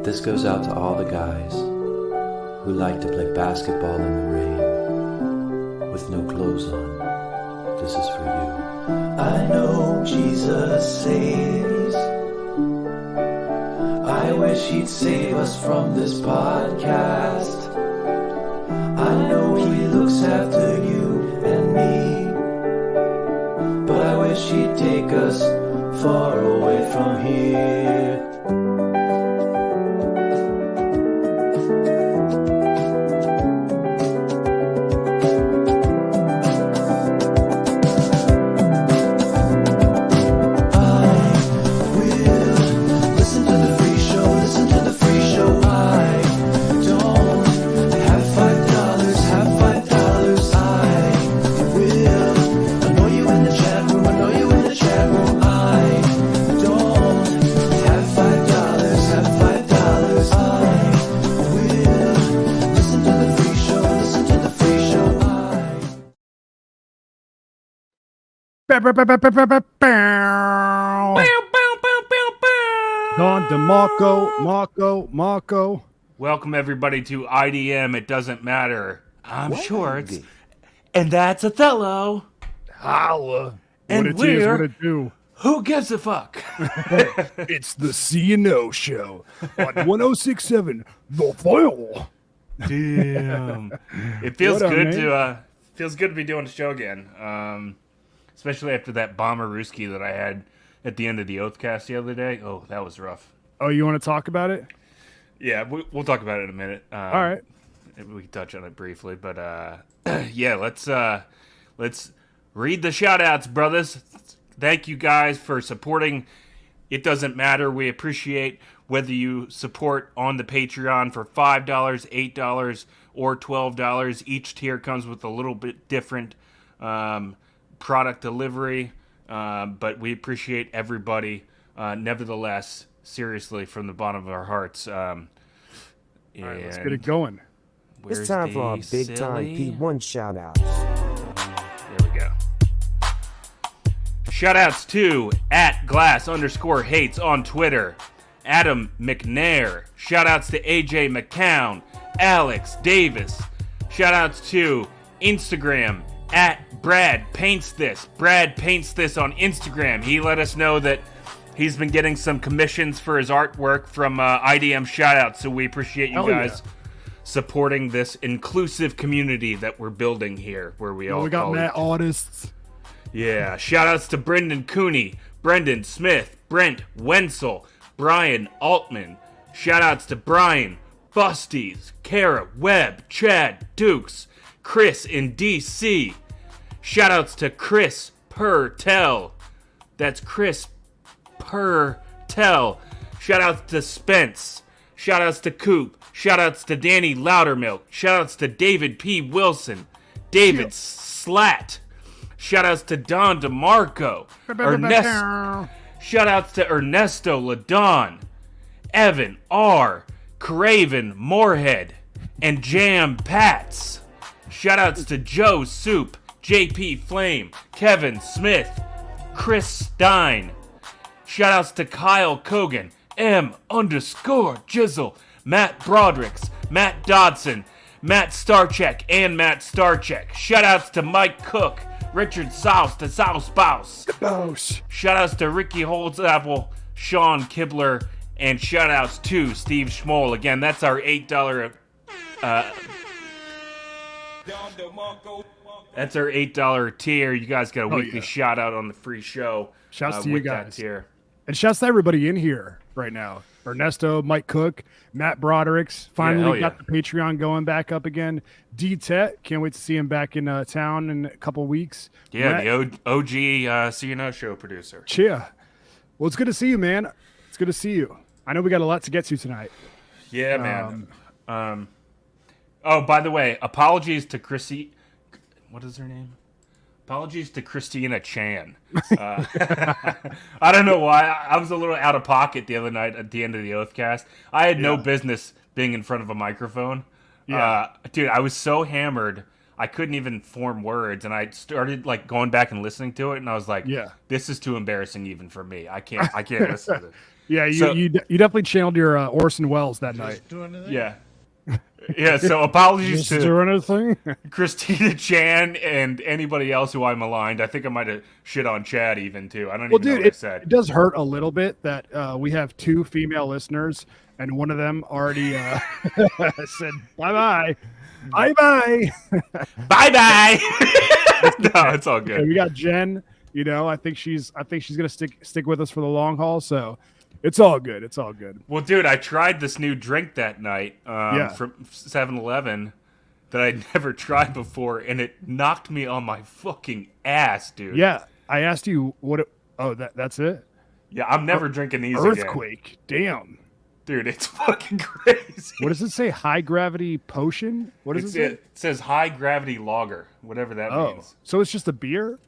This goes out to all the guys who like to play basketball in the rain with no clothes on. This is for you. I know Jesus saves. I wish he'd save us from this podcast. I know he looks after you and me, but I wish he'd take us far away from here. Don Marco. Welcome everybody to IDM. It doesn't matter. I'm Shorts, and that's Othello. Holla. And what it we're is, what it do. Who gives a fuck? It's the C&O show on 1067 The File. Damn. It feels What up, good man? to be doing the show again. Especially after that bomber Rooski that I had at the end of the Oathcast the other day. Oh, that was rough. Oh, you want to talk about it? Yeah, we'll talk about it in a minute. All right. We can touch on it briefly, but yeah, let's read the shout-outs, brothers. Thank you guys for supporting It Doesn't Matter. We appreciate whether you support on the Patreon for $5, $8, or $12. Each tier comes with a little bit different product delivery, but we appreciate everybody. Nevertheless, seriously, from the bottom of our hearts. All right, let's get it going. It's time for our big time P1 shout out. There we go. Shout outs to @glass_hates on Twitter, Adam McNair. Shout outs to AJ McCown, Alex Davis. Shout outs to Instagram @Brad Paints This. Brad Paints This on Instagram. He let us know that he's been getting some commissions for his artwork from IDM shoutouts, so we appreciate you guys supporting this inclusive community that we're building here, where we all We got call Matt artists. Yeah, shoutouts to Brendan Cooney, Brendan Smith, Brent Wenzel, Brian Altman. Shoutouts to Brian, Busties, Kara, Webb, Chad, Dukes, Chris in DC. Shoutouts to Chris Purtell. That's Chris Purtell. Shoutouts to Spence. Shoutouts to Coop. Shoutouts to Danny Loudermilk. Shoutouts to David P. Wilson. David Slat. Shoutouts to Don DeMarco. Shoutouts to Ernesto Ladon. Evan R. Craven Moorhead. And Jam Pats. Shoutouts to Joe Soup, JP Flame, Kevin Smith, Chris Stein. Shoutouts to Kyle Kogan, M_Jizzle, Matt Brodericks, Matt Dodson, Matt Starcheck, and Matt Starcheck. Shoutouts to Mike Cook, Richard Souse, the Souse Spouse. Shoutouts to Ricky Holdsapple, Sean Kibler, and shoutouts to Steve Schmoll. Again, that's our $8 That's our $8 tier. You guys got a weekly shout out on the free show. Shouts to you guys. That tier. And shouts to everybody in here right now. Ernesto, Mike Cook, Matt Brodericks. Finally got the Patreon going back up again. D-Tet, can't wait to see him back in town in a couple weeks. Yeah, Matt, the OG CNO show producer. Cheer. Well, it's good to see you, man. It's good to see you. I know we got a lot to get to tonight. Yeah, man. Oh, by the way, apologies to Chrissy. What is her name? Apologies to Christina Chan. I don't know why. I was a little out of pocket the other night at the end of the Oathcast. I had no business being in front of a microphone. Dude, I was so hammered, I couldn't even form words. And I started like going back and listening to it. And I was like, this is too embarrassing even for me. I can't listen to this. Yeah, you definitely channeled your Orson Welles that night. Yeah. Yeah, so apologies to do anything? Christina Chan and anybody else who I maligned. I think I might have shit on Chad even, too. I don't even know what I said. It does hurt a little bit that we have 2 female listeners, and one of them already said bye-bye. Bye-bye. Bye-bye. No, it's all good. Okay, we got Jen. I think she's gonna stick with us for the long haul. So it's all good. It's all good. Well, dude, I tried this new drink that night from 7-Eleven that I'd never tried before, and it knocked me on my fucking ass, dude. Yeah, I asked you what. That's it. Yeah, I'm never drinking these Earthquake. again. Damn. Dude, it's fucking crazy. What does it say? High gravity potion? What does it say? It says high gravity lager, whatever that means. So it's just a beer?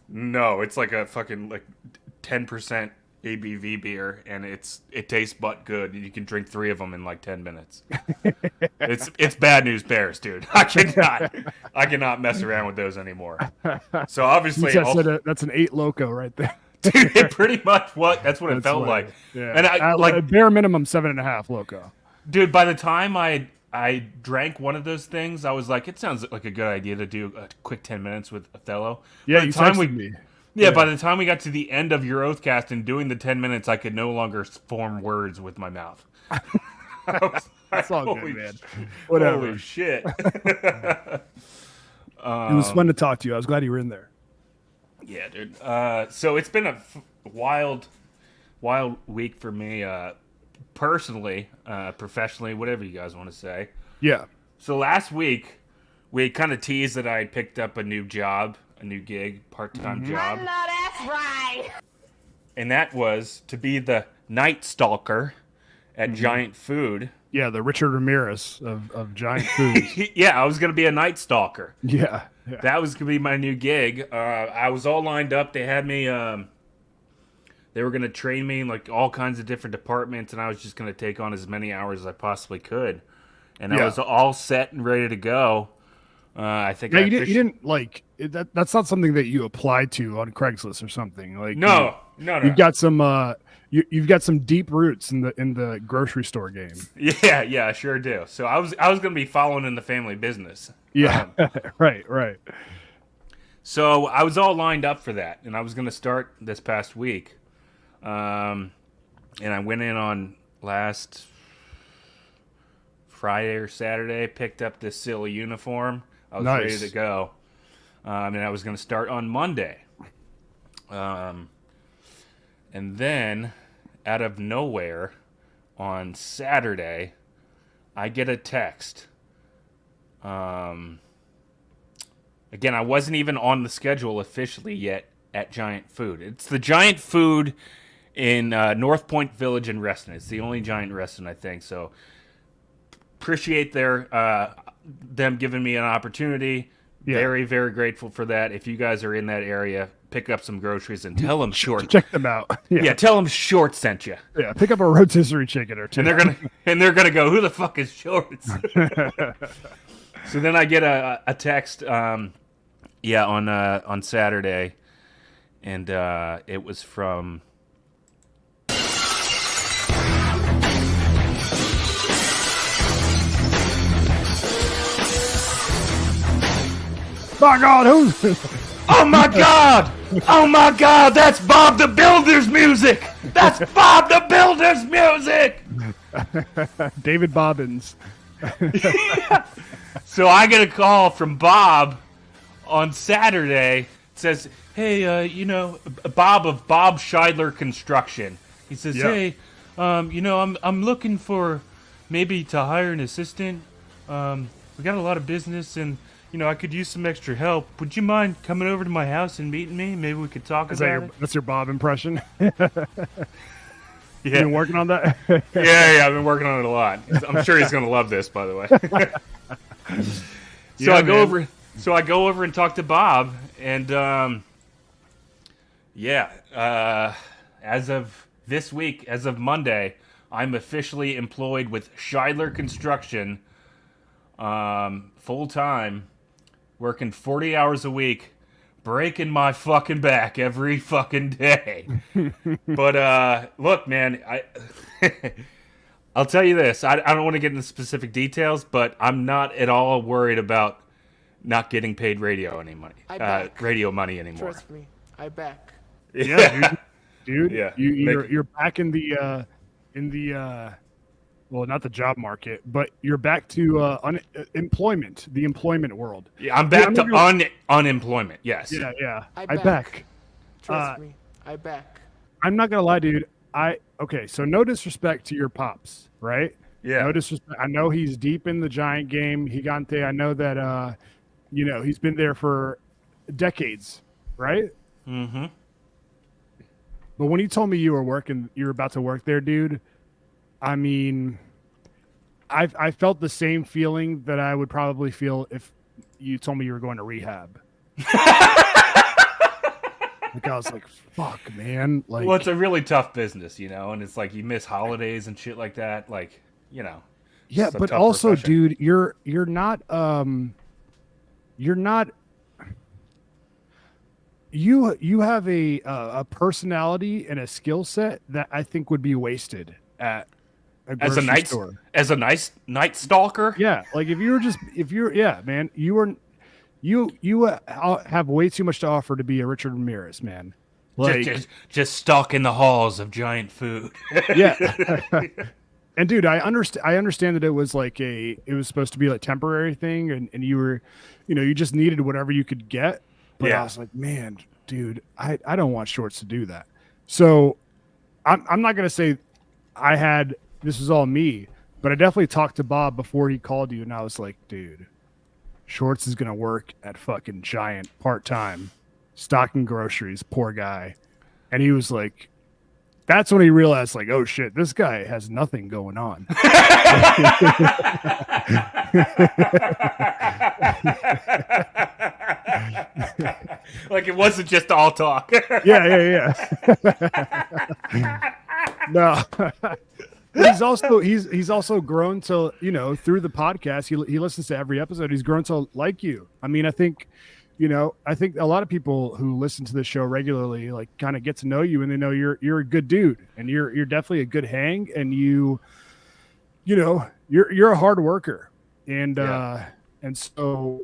No, it's like a fucking 10% ABV beer, and it tastes but good. You can drink 3 of them in like 10 minutes. It's bad news bears, dude. I cannot mess around with those anymore. So obviously, that's an 8 Loco right there. Dude, it pretty much that's what it felt like. Yeah. And I bare minimum 7.5 Loco. Dude, by the time I drank one of those things, I was like, it sounds like a good idea to do a quick 10 minutes with Othello. Yeah, you texted me. Yeah, by the time we got to the end of your Oathcast and doing the 10 minutes, I could no longer form words with my mouth. That's all good, man. Whatever. Holy shit. It was fun to talk to you. I was glad you were in there. Yeah, dude. So it's been a wild week for me, personally, professionally, whatever you guys want to say. Yeah. So last week, we kind of teased that I had picked up a new job, a new gig, part-time job. I know that's right. And that was to be the night stalker at Giant Food. Yeah, the Richard Ramirez of Giant Food. Yeah, I was going to be a night stalker. Yeah. That was going to be my new gig. I was all lined up. They had me, they were going to train me in like all kinds of different departments, and I was just going to take on as many hours as I possibly could. And I was all set and ready to go. I think you didn't like that's not something that you applied to on Craigslist or something. Like no. You've got some you've got some deep roots in the grocery store game. Yeah, I sure do. So I was going to be following in the family business. Yeah, right. So I was all lined up for that, and I was going to start this past week. And I went in on last Friday or Saturday, picked up this silly uniform. I was ready to go. And I was going to start on Monday. And then, out of nowhere, on Saturday, I get a text. Again, I wasn't even on the schedule officially yet at Giant Food. It's the Giant Food in North Point Village in Reston. It's the only Giant Reston, I think. So, appreciate them giving me an opportunity. Yeah. Very, very grateful for that. If you guys are in that area, pick up some groceries and tell them Short. Check them out. Yeah, tell them Short sent you. Yeah, pick up a rotisserie chicken or two. And they're gonna go, who the fuck is Shorts? So then I get a text, on Saturday, and it was from. My God, who's? Oh my God! Oh my God! That's Bob the Builder's music. That's Bob the Builder's music. David Bobbins. So I get a call from Bob on Saturday. It says, "Hey, Bob of Bob Scheidler Construction." He says, "Hey, I'm looking for maybe to hire an assistant. We got a lot of business and." I could use some extra help. Would you mind coming over to my house and meeting me? Maybe we could talk about it. That's your Bob impression? Yeah. You been working on that? Yeah, I've been working on it a lot. I'm sure he's going to love this, by the way. So I go over and talk to Bob, and as of this week, as of Monday, I'm officially employed with Scheidler Construction, full time. Working 40 hours a week, breaking my fucking back every fucking day. But look, man, I'll tell you this. I don't want to get into specific details, but I'm not at all worried about not getting paid radio money anymore. Trust me, I back. Yeah, dude. Yeah, you're back in the well, not the job market, but you're back to employment, the employment world. Yeah, I'm back to unemployment. Yes. Yeah. I I back. Trust me, I back. I'm not gonna lie, dude. Okay, so no disrespect to your pops, right? Yeah. No disrespect. I know he's deep in the Giant game. Gigante. I know that he's been there for decades, right? Mm-hmm. But when you told me you were about to work there, dude, I mean, I felt the same feeling that I would probably feel if you told me you were going to rehab. Like, I was like, fuck, man. Like, well, it's a really tough business, and it's like you miss holidays and shit like that. Like, yeah, but also, profession. Dude, you're not you have a personality and a skill set that I think would be wasted at a grocery store. As a nice night stalker. Yeah, like if you're man, you have way too much to offer to be a Richard Ramirez, man. Like, just stalking the halls of Giant Food. Yeah. And dude, I understand that it was supposed to be like temporary thing, and you were, you just needed whatever you could get. But I was like, man, dude, I don't want Shorts to do that. So I'm not gonna say this was all me, but I definitely talked to Bob before he called you, and I was like, dude, Shorts is gonna work at fucking Giant part-time, stocking groceries, poor guy. And he was like, that's when he realized, like, oh shit, this guy has nothing going on. Like it wasn't just all talk. Yeah. No. He's also grown to, through the podcast, he listens to every episode. He's grown to like you. I mean, I think a lot of people who listen to this show regularly, like, kind of get to know you, and they know you're a good dude, and you're definitely a good hang, and you're a hard worker, and so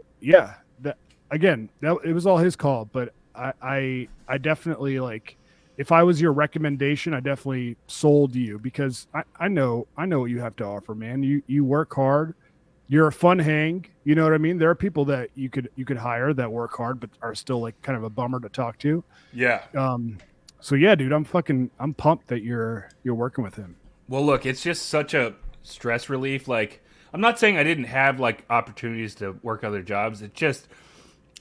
it was all his call, but I definitely, like, if I was your recommendation, I definitely sold you, because I know what you have to offer, man. You work hard. You're a fun hang. You know what I mean? There are people that you could hire that work hard, but are still, like, kind of a bummer to talk to. Yeah. So yeah, dude, I'm pumped that you're working with him. Well, look, it's just such a stress relief. Like, I'm not saying I didn't have, like, opportunities to work other jobs. It's just,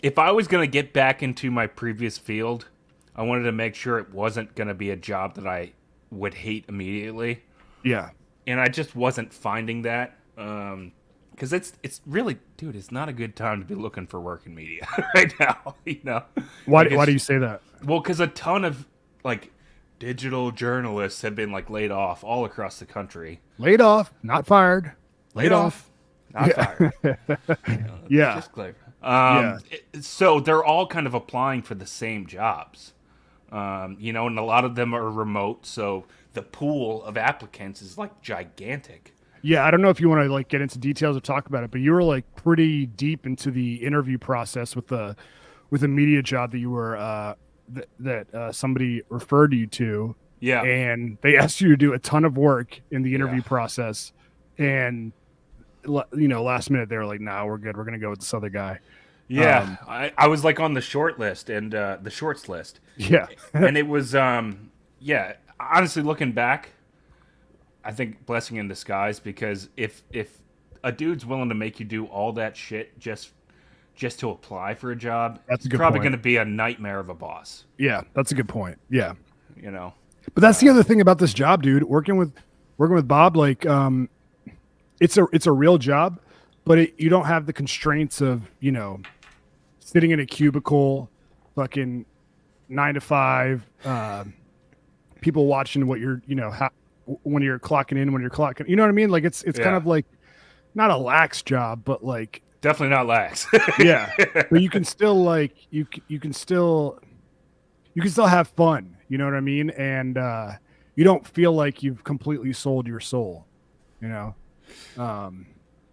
if I was going to get back into my previous field, I wanted to make sure it wasn't going to be a job that I would hate immediately. Yeah. And I just wasn't finding that. Because it's really, dude, it's not a good time to be looking for work in media right now, Why do you say that? Well, because a ton of, like, digital journalists have been, like, laid off all across the country. Laid off, not fired. Laid off. Not fired. Yeah. Just clear. So they're all kind of applying for the same jobs, and a lot of them are remote, so the pool of applicants is, like, gigantic. Yeah, I don't know if you want to, like, get into details or talk about it, but you were, like, pretty deep into the interview process with a media job that you were that somebody referred you to. Yeah, and they asked you to do a ton of work in the interview process, and last minute they were like, "Nah, we're good. We're gonna go with this other guy." Yeah, I was, like, on the short list and the shorts list. Yeah, and it was honestly, looking back, I think blessing in disguise, because if a dude's willing to make you do all that shit just to apply for a job, that's a good probably point. Going to be a nightmare of a boss. Yeah, that's a good point. Yeah, But that's the other thing about this job, dude. Working with Bob, like, it's a real job, but you don't have the constraints of sitting in a cubicle, fucking 9 to 5, people watching what you're when you're clocking in, when you're clocking, you know what I mean? Like, it's kind of like not a lax job, but, like, Definitely not lax. Yeah, but you can still like you can still have fun. You know what I mean? And you don't feel like you've completely sold your soul. You know.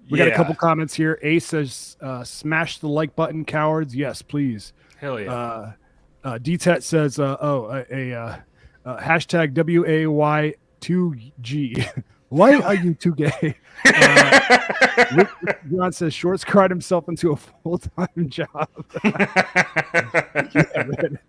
We got a couple comments here. Ace says, "Smash the like button, cowards." Yes, please. Hell yeah. DTET says, hashtag WAY2G. Why are you too gay? Rick John says, Shorts cried himself into a full-time job. Yeah, man.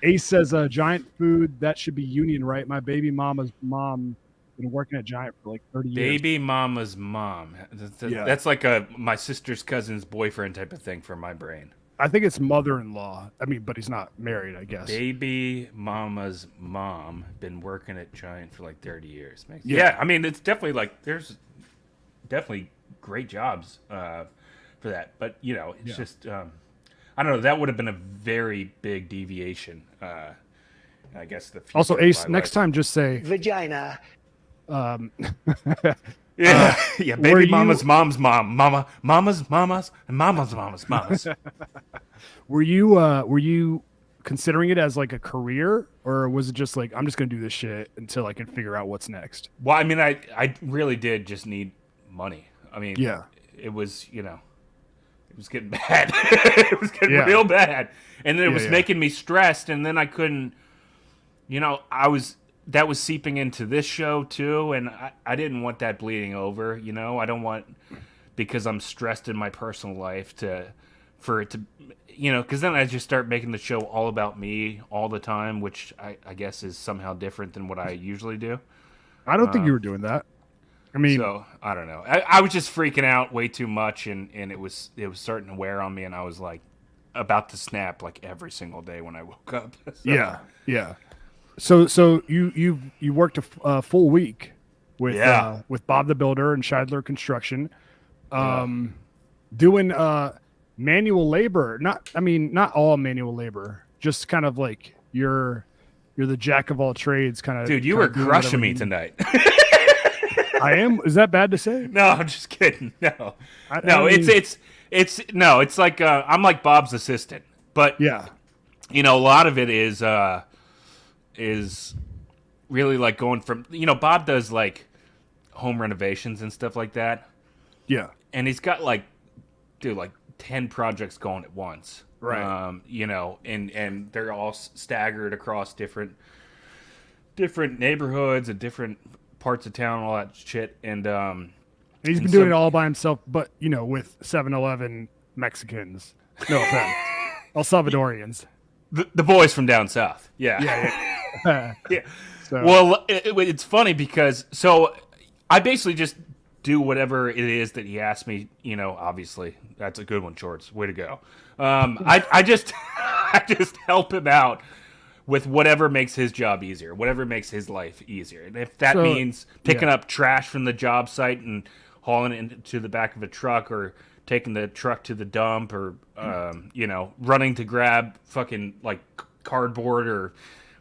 Ace says, Giant Food, that should be union, right? My baby mama's mom been working at Giant for like 30 years. Baby mama's mom. That's like my sister's cousin's boyfriend type of thing for my brain. I think it's mother-in-law. I mean, but he's not married, I guess. Baby mama's mom been working at Giant for like 30 years. Yeah, I mean, it's definitely like there's definitely great jobs for that. But, you know, it's just, I don't know, that would have been a very big deviation. I guess the future also, Ace, next time just say vagina. Yeah, baby mama's mom's mom, mama's and mama's. Were you considering it as like a career, or was it just like I'm just gonna do this shit until I can figure out what's next? Well, I mean, I really did just need money. I mean, it was, you know, it was getting bad. It was getting real bad, and then it was making me stressed, and then I couldn't, you know, that was seeping into this show too, and I didn't want that bleeding over, you know. I don't want, because I'm stressed in my personal life, for it to, you know, because then I just start making the show all about me all the time, which I guess is somehow different than what I usually do. I don't think you were doing that. I mean, so I don't know. I was just freaking out way too much, and it was starting to wear on me, and I was like about to snap like every single day when I woke up. So. Yeah. So you worked a full week with Bob the Builder and Scheidler Construction, doing manual labor. Not all manual labor, just kind of like you're the jack of all trades kind of. Dude, you were crushing me tonight. I am. Is that bad to say? No, I'm just kidding. No, it's like I'm like Bob's assistant, but you know, a lot of it is really like going from, you know, Bob does like home renovations and stuff like that. Yeah. And he's got like 10 projects going at once. Right. You know, and they're all staggered across different neighborhoods and different parts of town, all that shit. And he's been doing it all by himself, but, you know, with 7-Eleven Mexicans. No offense. El Salvadorians. The boys from down south. Yeah. Yeah. So. Well, it's funny because I basically just do whatever it is that he asks me. You know, obviously that's a good one, Shorts. Way to go. I just help him out with whatever makes his job easier, whatever makes his life easier. And if that means picking up trash from the job site and hauling it into the back of a truck, or taking the truck to the dump, or you know, running to grab fucking like cardboard or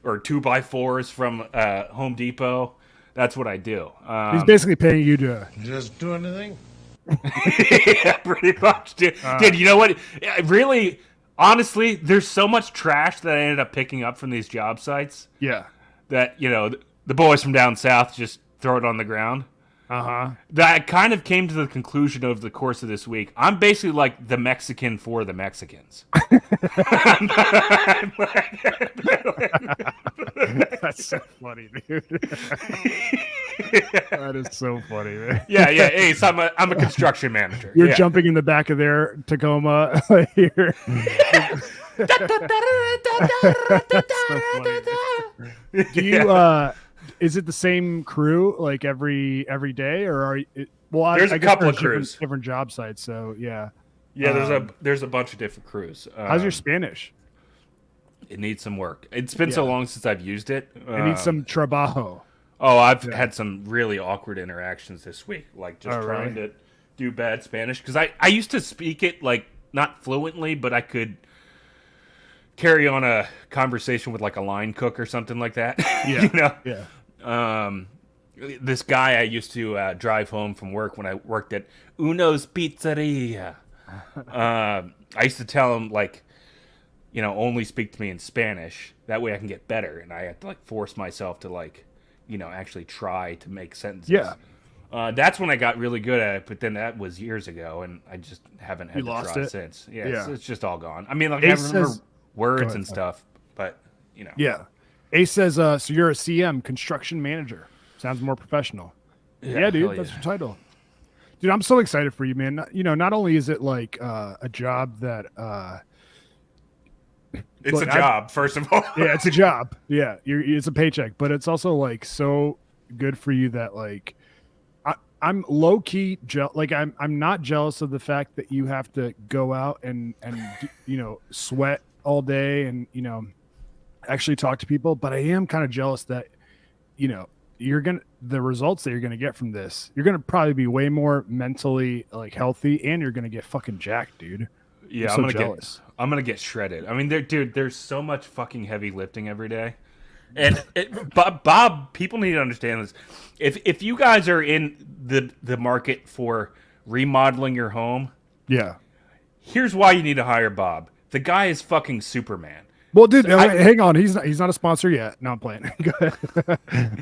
2x4s from Home Depot. That's what I do. He's basically paying you to just do anything. Yeah, pretty much, dude. Dude, you know what? Really, honestly, there's so much trash that I ended up picking up from these job sites. Yeah. That, you know, the boys from down south just throw it on the ground. That I kind of came to the conclusion over the course of this week. I'm basically like the Mexican for the Mexicans. That's so funny, dude. That is so funny, man. Yeah. Ace, I'm a construction manager. You're jumping in the back of their Tacoma here. That's so funny, do you is it the same crew like every day, or are you, there's a couple of crews, different job sites, so yeah. There's a bunch of different crews. How's your Spanish? It needs some work. It's been so long since I've used it. It needs some trabajo. Oh, I've had some really awkward interactions this week, like just trying to do bad Spanish, because I used to speak it like not fluently, but I could carry on a conversation with like a line cook or something like that. Yeah. You know? Yeah. This guy I used to drive home from work when I worked at Uno's Pizzeria. I used to tell him, like, only speak to me in Spanish. That way I can get better. And I have to, like, force myself to, like, actually try to make sentences. Yeah. That's when I got really good at it, but then that was years ago, and I just haven't had to try since. Yeah, it's just all gone. I mean, like, I remember words and stuff, but, Yeah. Ace says, so you're a CM, construction manager. Sounds more professional. Yeah, dude, that's your title. Dude, I'm so excited for you, man. Not only is it like a job that it's a job, first of all. Yeah, it's a job. Yeah, it's a paycheck, but it's also like so good for you that like I'm low key like I'm not jealous of the fact that you have to go out and sweat all day and actually talk to people, but I am kind of jealous that the results that you're gonna get from this, you're gonna probably be way more mentally like healthy, and you're gonna get fucking jacked, dude. Yeah, I'm gonna get shredded. I mean, there's so much fucking heavy lifting every day, and Bob, people need to understand this. If you guys are in the market for remodeling your home, yeah, here's why you need to hire Bob. The guy is fucking Superman. Well, dude, hang on. He's not a sponsor yet. No, I'm playing.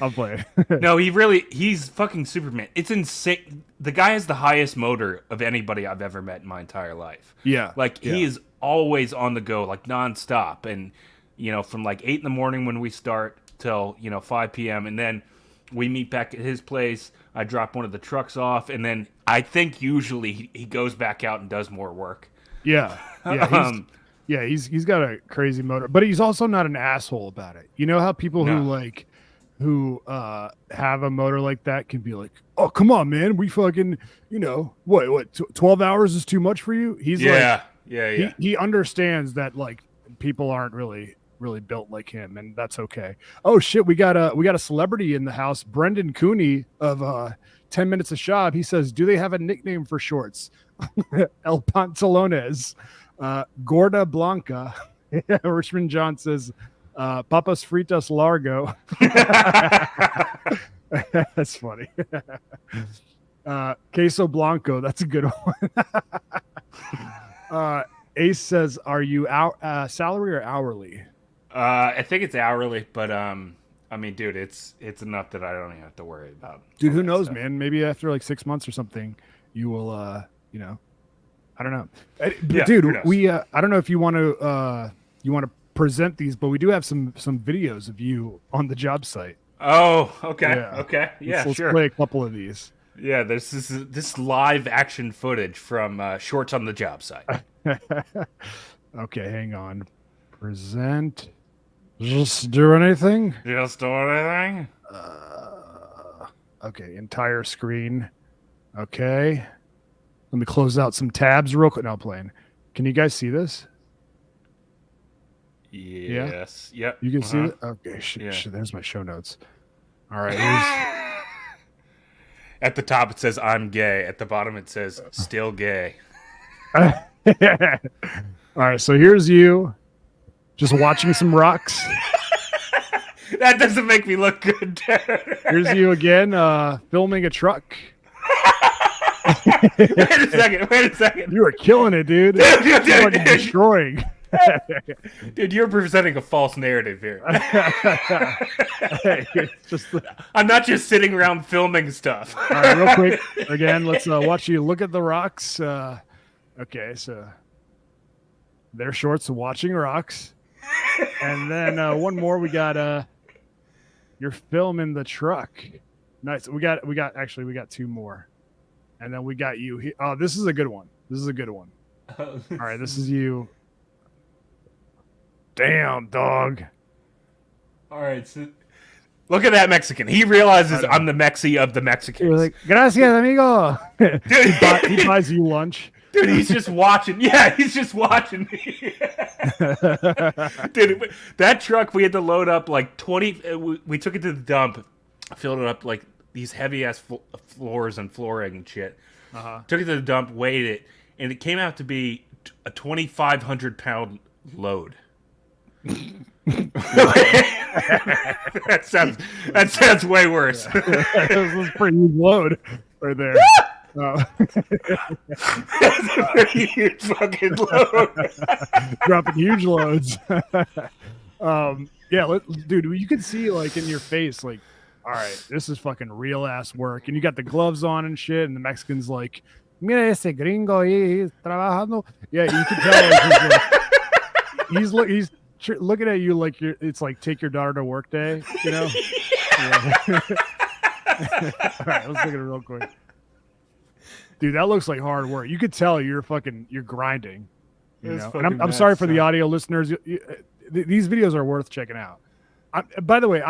I'm playing. No, he's fucking Superman. It's insane. The guy has the highest motor of anybody I've ever met in my entire life. Yeah. He is always on the go, like nonstop. And, from like 8 a.m. when we start till, 5 p.m. And then we meet back at his place. I drop one of the trucks off. And then I think usually he goes back out and does more work. Yeah. Yeah. He's got a crazy motor, but he's also not an asshole about it. You know how people who have a motor like that can be like, oh, come on, man. We fucking, what 12 hours is too much for you. He's he understands that like people aren't really built like him, and that's okay. Oh shit. We got a celebrity in the house. Brendan Cooney of 10 Minutes of Shab. He says, do they have a nickname for shorts? El Pantalones. Gorda Blanca. Richmond John says, Papas Fritas Largo. That's funny. Queso Blanco. That's a good one. Ace says, are you salary or hourly? I think it's hourly, but I mean, dude, it's enough that I don't even have to worry about. Dude, who knows, man? Maybe after like 6 months or something, you will, I don't know. Yeah, dude, we I don't know if you want to present these, but we do have some videos of you on the job site. Oh, okay. Yeah. Okay. Yeah, let's sure. Play a couple of these. Yeah, this live action footage from Shorts on the Job site. Okay, hang on. Present. Just do anything? Just do anything? Okay, entire screen. Okay. Let me close out some tabs real quick. Now playing. Can you guys see this? Yes. Yeah? Yep. You can see it? Okay. Shit, there's my show notes. All right. At the top, it says, I'm gay. At the bottom, it says, still gay. All right. So here's you just watching some rocks. That doesn't make me look good. Here's you again filming a truck. Wait a second. You were killing it, dude. Dude. Destroying. Dude, you're presenting a false narrative here. Just I'm not just sitting around filming stuff. All right, real quick. Again, let's watch you look at the rocks. Okay, so they're shorts watching rocks. And then one more, we got you're filming the truck. Nice. We got two more. And then we got you here. Oh, this is a good one. All right, this is you. Damn, dog. All right, so look at that Mexican. He realizes I'm the Mexi of the Mexicans. You're like, gracias, amigo. Dude, he buys you lunch. Dude, he's just watching. Yeah, he's just watching me. Dude, that truck, we had to load up like 20. We took it to the dump, filled it up like these heavy-ass floors and flooring and shit. Took it to the dump, weighed it, and it came out to be a 2,500-pound load. That sounds way worse. This was a pretty huge load right there. That's a pretty huge fucking load. Dropping huge loads. Yeah, dude, you can see like in your face, like, all right, this is fucking real ass work, and you got the gloves on and shit, and the Mexican's like, mira ese gringo, he's trabajando. Yeah, you can tell like, he's looking at you like it's like take your daughter to work day, you know? Yeah. All right, let's look at it real quick. Dude, that looks like hard work. You could tell you're grinding. You know? And I'm sorry for the audio listeners. These videos are worth checking out. By the way,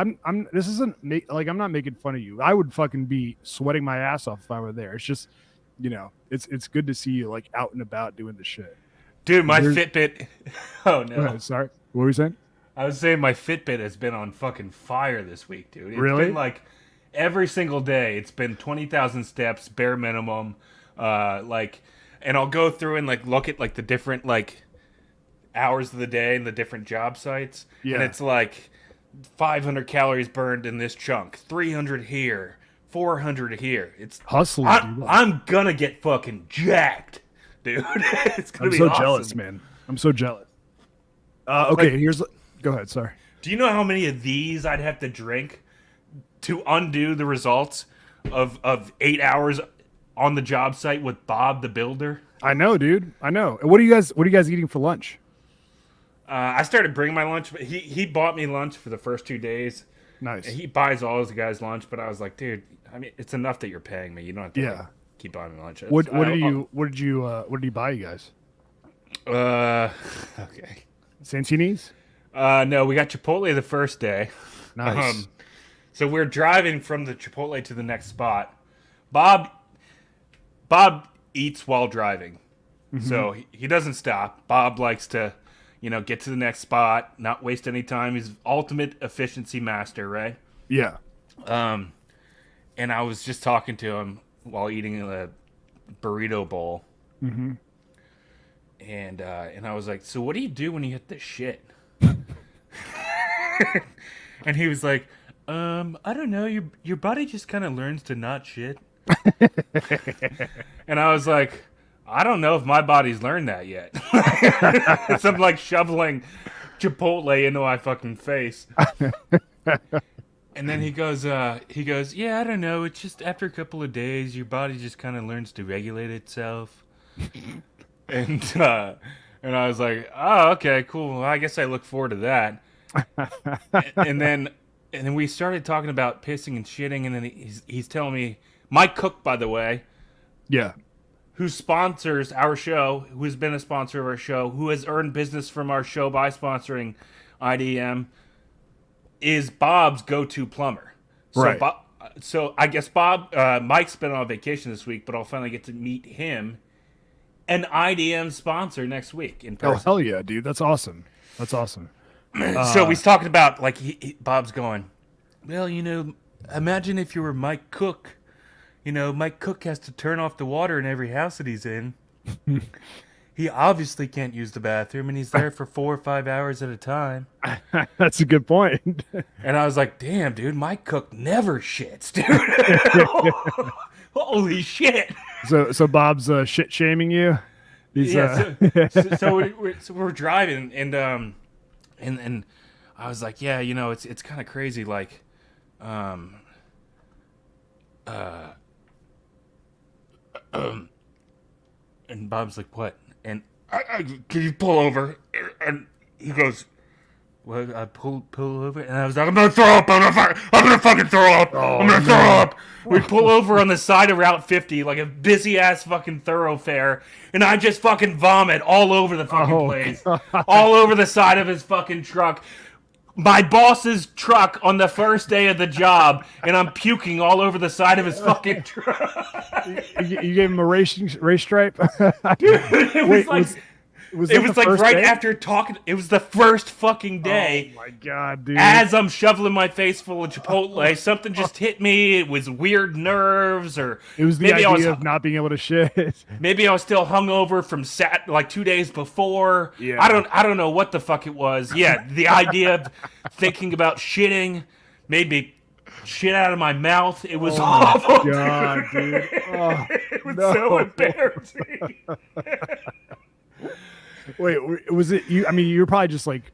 this isn't like I'm not making fun of you. I would fucking be sweating my ass off if I were there. It's just, you know, it's good to see you like out and about doing the shit. Dude, my Fitbit. Oh no, sorry. What were you saying? I was saying my Fitbit has been on fucking fire this week, dude. It's really? been like every single day. It's been 20,000 steps, bare minimum. And I'll go through and like look at like the different like hours of the day and the different job sites. Yeah. And it's like 500 calories burned in this chunk, 300 here, 400 here. It's hustling. I'm gonna get fucking jacked, dude. It's gonna be so awesome. Jealous, man. I'm so jealous. Okay, go ahead. Sorry. Do you know how many of these I'd have to drink to undo the results of 8 hours on the job site with Bob the Builder? I know, dude. I know. What are you guys eating for lunch? I started bringing my lunch, but he bought me lunch for the first 2 days. Nice. He buys all his guys lunch, but I was like, dude, I mean, it's enough that you're paying me. You don't have to like, keep buying me lunch. What did you buy you guys? Okay. Santini's? No, we got Chipotle the first day. Nice. So we're driving from the Chipotle to the next spot. Bob eats while driving. Mm-hmm. So he doesn't stop. Bob likes to, get to the next spot, not waste any time. He's ultimate efficiency master, right? Yeah. And I was just talking to him while eating a burrito bowl. Mm-hmm. And I was like, so what do you do when you hit the shit? And he was like, I don't know. Your body just kind of learns to not shit. And I was like, I don't know if my body's learned that yet. So I'm like shoveling Chipotle into my fucking face. And then he goes, yeah, I don't know. It's just after a couple of days, your body just kind of learns to regulate itself. And I was like, oh, okay, cool. Well, I guess I look forward to that. and then we started talking about pissing and shitting, and then he's telling me, Mike Cook, by the way, yeah, who sponsors our show, who's been a sponsor of our show, who has earned business from our show by sponsoring IDM, is Bob's go-to plumber. Right. So I guess Mike's been on vacation this week, but I'll finally get to meet him, an IDM sponsor, next week in person. Oh, hell yeah, dude. That's awesome. That's awesome. So he's talking about, like, Bob's going, well, imagine if you were Mike Cook. Mike Cook has to turn off the water in every house that he's in. He obviously can't use the bathroom, and he's there for 4 or 5 hours at a time. That's a good point. And I was like, damn, dude, Mike Cook never shits, dude. Holy shit. So Bob's shit shaming you? So we're driving, and I was like, yeah, it's kind of crazy, like, and Bob's like, what? And can you pull over? And he goes, well, I pull over, and I was like, I'm gonna throw up. I'm gonna fucking throw up. I'm gonna throw up. We pull over on the side of Route 50, like a busy ass fucking thoroughfare, and I just fucking vomit all over the fucking place, all over the side of his fucking truck. My boss's truck on the first day of the job, and I'm puking all over the side of his fucking truck. You gave him a race stripe? Dude, it was like right day? after talking. It was the first fucking day. Oh my god, dude! As I'm shoveling my face full of Chipotle, something just hit me. It was weird nerves, or it was the idea of not being able to shit. Maybe I was still hungover from like 2 days before. Yeah. I don't know what the fuck it was. Yeah, the idea of thinking about shitting made me shit out of my mouth. It was awful. God, dude. Oh, it was so embarrassing. Wait, was it you? I mean, you were probably just like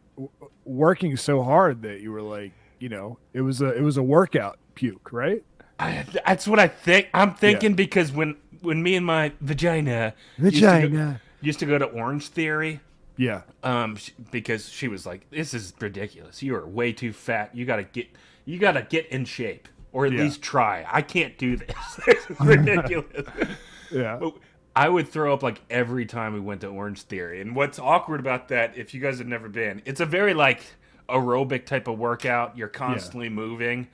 working so hard that you were like, you know, it was a workout puke, right? That's what I think. I'm thinking because when me and my vagina used to go to Orange Theory. Yeah. Because she was like, "This is ridiculous. You are way too fat. You gotta get in shape, or at least try. I can't do this. This is ridiculous." Yeah. But I would throw up like every time we went to Orange Theory. And what's awkward about that, if you guys have never been, it's a very like aerobic type of workout. You're constantly moving,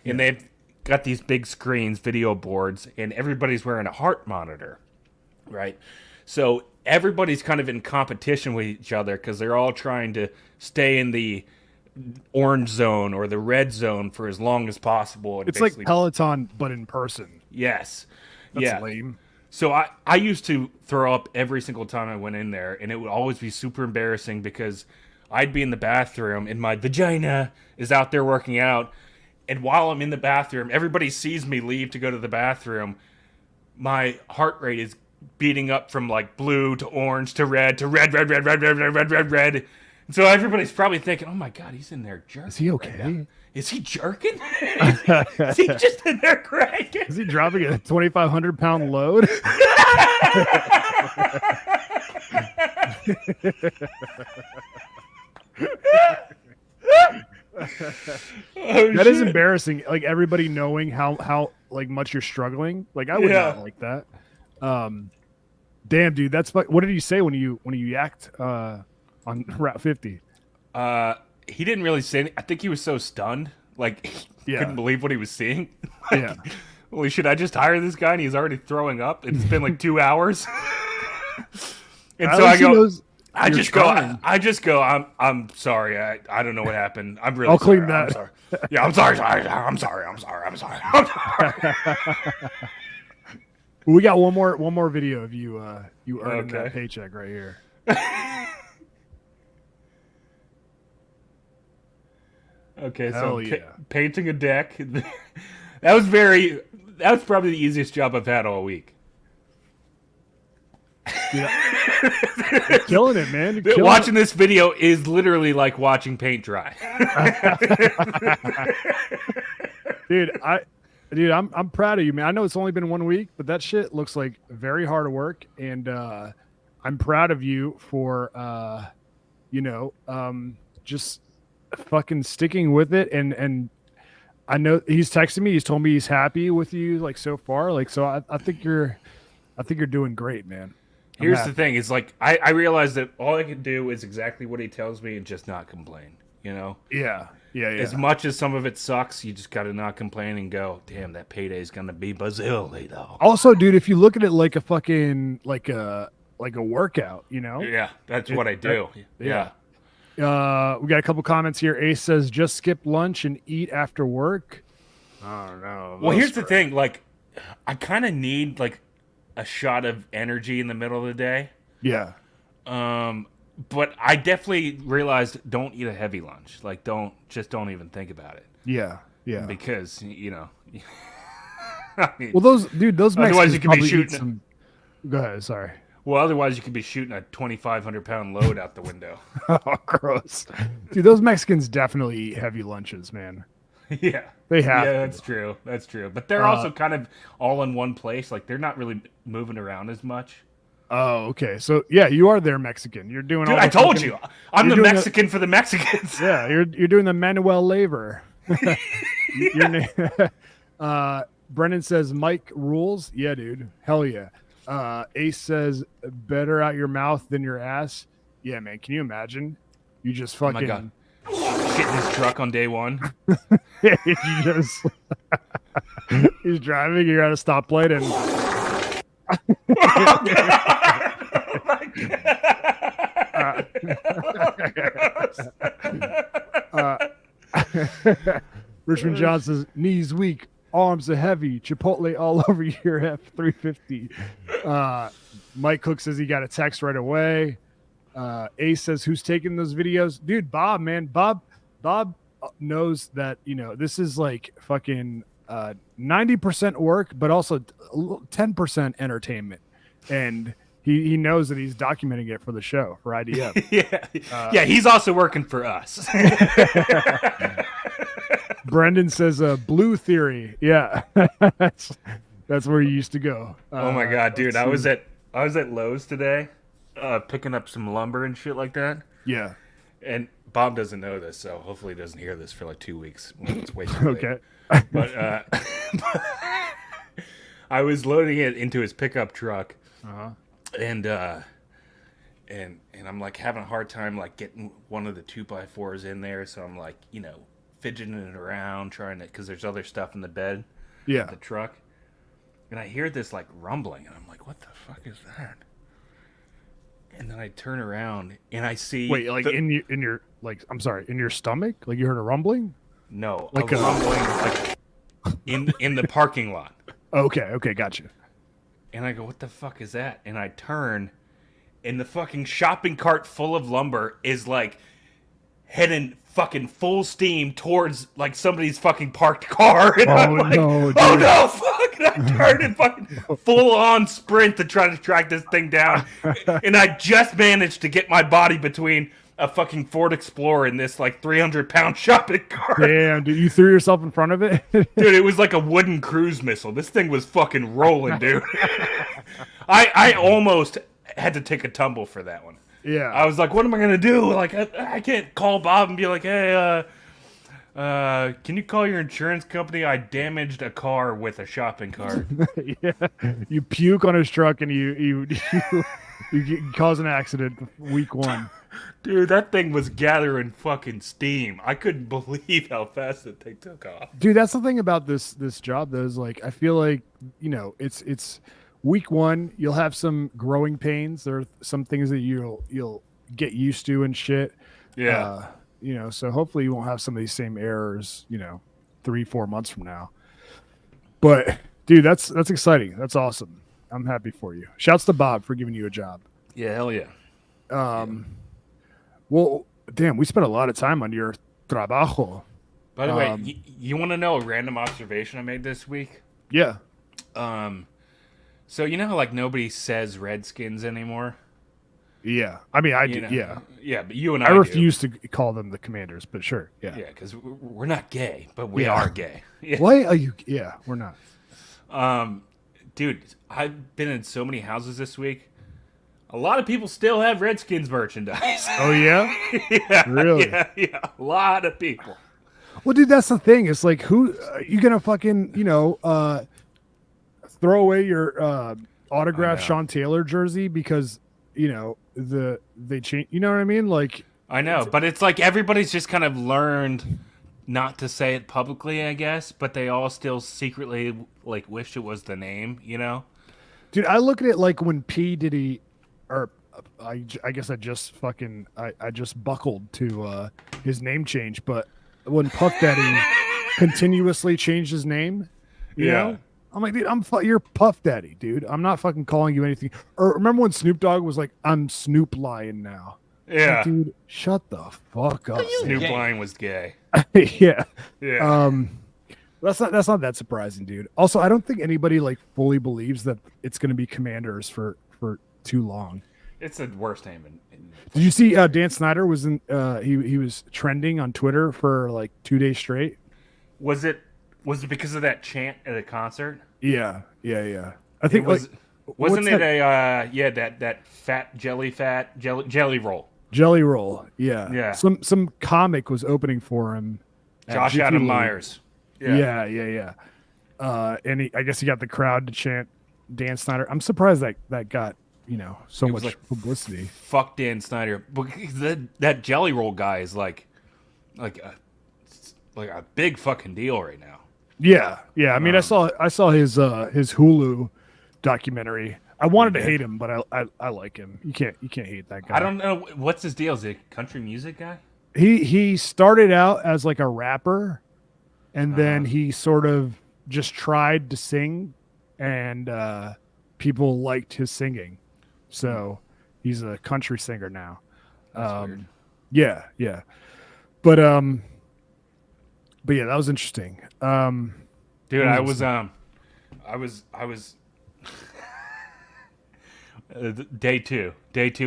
and they've got these big screens, video boards, and everybody's wearing a heart monitor, right? So everybody's kind of in competition with each other because they're all trying to stay in the orange zone or the red zone for as long as possible. And it's like Peloton, but in person. Yes. That's lame. So I used to throw up every single time I went in there, and it would always be super embarrassing because I'd be in the bathroom and my vagina is out there working out. And while I'm in the bathroom, everybody sees me leave to go to the bathroom. My heart rate is beating up from like blue to orange to red to red. And so everybody's probably thinking, "Oh my God, he's in there jerking. Is he okay? Right, is he jerking? Is he just in there cranking? Is he dropping a 2,500-pound load?" That is embarrassing. Like everybody knowing how like much you're struggling. Like I would not like that. Damn, dude, that's what did you say when you yacked on Route 50? He didn't really say anything. I think he was so stunned, like he couldn't believe what he was seeing. Like, holy shit! I just hired this guy and he's already throwing up. It's been like 2 hours. And so I go. I just go. I'm sorry. I don't know what happened. I'm really. I'll sorry. clean that. I'm sorry. Yeah, I'm sorry. I'm sorry. We got one more video of you earning that paycheck right here. Okay, Hell so painting a deck. That was probably the easiest job I've had all week. You're killing it, man. Watching this video is literally like watching paint dry. Dude, I'm proud of you, man. I know it's only been 1 week, but that shit looks like very hard work, and I'm proud of you for just fucking sticking with it. And I know he's texted me. He's told me he's happy with you, like so far. Like so, I think you're doing great, man. Here's the thing: is like I realized that all I can do is exactly what he tells me and just not complain. You know? Yeah. As much as some of it sucks, you just got to not complain and go, "Damn, that payday's gonna be bazilly though." Also, dude, if you look at it like a fucking like a workout, you know? Yeah, that's what I do. Yeah. We got a couple comments here. Ace says, "Just skip lunch and eat after work." I don't know. Well, here's the thing: like, I kind of need like a shot of energy in the middle of the day. Yeah. But I definitely realized don't eat a heavy lunch. Like, don't even think about it. Yeah. Because I mean, well, those Mexicans otherwise you could be shooting. Go ahead. Sorry. Well, otherwise you could be shooting a 2,500-pound load out the window. Oh, gross. Dude, those Mexicans definitely eat heavy lunches, man. Yeah. They have. Yeah, that's true. But they're also kind of all in one place. Like, they're not really moving around as much. Oh, okay. So, yeah, you are their Mexican. You're doing all I told you. I'm the Mexican for the Mexicans. Yeah, you're doing the Manuel Labor. Brennan says, "Mike rules." Yeah, dude. Hell yeah. Ace says, "Better out your mouth than your ass." Yeah, man. Can you imagine? You just fucking... Oh, my God. Shit in his truck on day one. He's driving, you're at a stoplight and Richmond John says, "Knees weak, arms are heavy, Chipotle all over your F-350. Mike Cook says he got a text right away. Ace says, "Who's taking those videos?" Dude, Bob, man. Bob knows that, this is like fucking 90% work, but also 10% entertainment. And he knows that he's documenting it for the show, for IDM. Yeah, he's also working for us. Brendan says Blue Theory. Yeah. That's where you used to go. Oh my god, dude. I was at Lowe's today, picking up some lumber and shit like that. Yeah. And Bob doesn't know this, so hopefully he doesn't hear this for like 2 weeks when it's way too late. Okay. But I was loading it into his pickup truck, and I'm like having a hard time like getting one of the 2x4s in there. So I'm like, fidgeting it around, trying to, because there's other stuff in the bed, of the truck, and I hear this like rumbling, and I'm like, what the fuck is that? And then I turn around and I see. Wait, like in your like, I'm sorry, in your stomach? Like you heard a rumbling? No, like a rumbling like in the parking lot. Okay, gotcha. And I go, what the fuck is that? And I turn, and the fucking shopping cart full of lumber is like heading fucking full steam towards like somebody's fucking parked car. And I'm like, no, dude. oh no, fuck! And I turned and fucking full on sprint to try to track this thing down. And I just managed to get my body between a fucking Ford Explorer and this like 300-pound shopping cart. Damn, dude, you threw yourself in front of it? Dude, it was like a wooden cruise missile. This thing was fucking rolling, dude. I almost had to take a tumble for that one. Yeah. I was like, what am I going to do? Like, I can't call Bob and be like, hey, can you call your insurance company? I damaged a car with a shopping cart. Yeah. You puke on his truck and you cause an accident week 1. Dude, that thing was gathering fucking steam. I couldn't believe how fast the thing took off. Dude, that's the thing about this job though, is like I feel like, it's week 1, you'll have some growing pains. There are some things that you'll get used to and shit. Yeah. So hopefully you won't have some of these same errors, 3-4 months from now. But dude, that's exciting. That's awesome. I'm happy for you. Shouts to Bob for giving you a job. Yeah, hell yeah. Well, damn, we spent a lot of time on your trabajo. By the way, you want to know a random observation I made this week? Yeah. So you know how like nobody says Redskins anymore? Yeah. I mean, I do. Yeah. Yeah, but you and I refuse to call them the Commanders, but sure. Yeah. Yeah, because we're not gay, but we are gay. Yeah. Why are you? Yeah, we're not. Dude, I've been in so many houses this week. A lot of people still have Redskins merchandise. Oh, yeah? Yeah. Really? Yeah. A lot of people. Well, dude, that's the thing. It's like, who you gonna fucking, throw away your autographed Sean Taylor jersey because, they change, you know what I mean? Like, I know, but it's like everybody's just kind of learned not to say it publicly, I guess, but they all still secretly like wish it was the name, Dude, I look at it like when P. Diddy, or I guess I just fucking I just buckled to his name change, but when Puff Daddy continuously changed his name, you know, I'm like, dude, you're Puff Daddy, dude. I'm not fucking calling you anything. Or remember when Snoop Dogg was like, I'm Snoop Lion now. Yeah, like, dude, shut the fuck up. Snoop Lion was gay. Yeah. That's not that surprising, dude. Also, I don't think anybody like fully believes that it's going to be Commanders for too long. It's the worst name. Did you see Dan Snyder was in? He was trending on Twitter for like 2 days straight. Was it because of that chant at a concert? Yeah. I think wasn't it that fat jelly roll? Jelly roll. Yeah. Yeah. Some comic was opening for him. Josh Adam Myers. Yeah. And I guess he got the crowd to chant Dan Snyder. I'm surprised that got so much like, publicity. Fuck Dan Snyder. That jelly roll guy is like a big fucking deal right now. Yeah. I mean, I saw his Hulu documentary. I wanted to hate him, but I like him. You can't hate that guy. I don't know what's his deal. Is he a country music guy? He started out as like a rapper, and then he sort of just tried to sing, and people liked his singing, so he's a country singer now. That's weird. Yeah, but But yeah, that was interesting. Dude, I was day two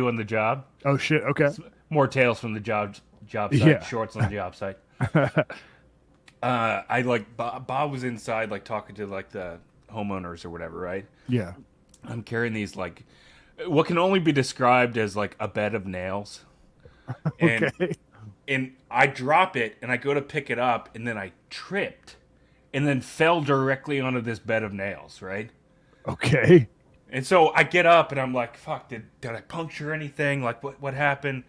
on the job. Oh shit. Okay. More tales from the job site. Yeah. Shorts on the job site. I like Bob was inside like talking to like the homeowners or whatever, right? Yeah. I'm carrying these like what can only be described as like a bed of nails. Okay. And I drop it and I go to pick it up and then I tripped and then fell directly onto this bed of nails, right? Okay. And so I get up and I'm like, fuck, did I puncture anything? Like what happened?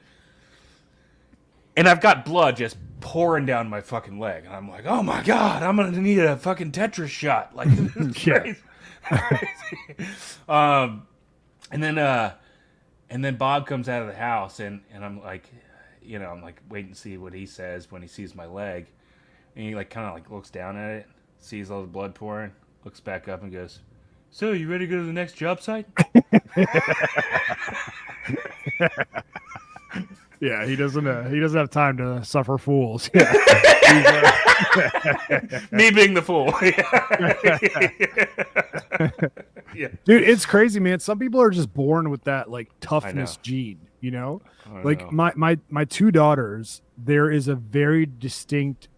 And I've got blood just pouring down my fucking leg. And I'm like, oh my God, I'm going to need a fucking Tetris shot. Like, this is crazy. And then Bob comes out of the house and I'm like, I'm like waiting to see what he says when he sees my leg. And he like kind of like looks down at it, sees all the blood pouring, looks back up and goes, so you ready to go to the next job site? Yeah, he doesn't have time to suffer fools. Yeah. Me being the fool. Yeah. Dude, it's crazy, man. Some people are just born with that like toughness gene, Like my two daughters, there is a very distinct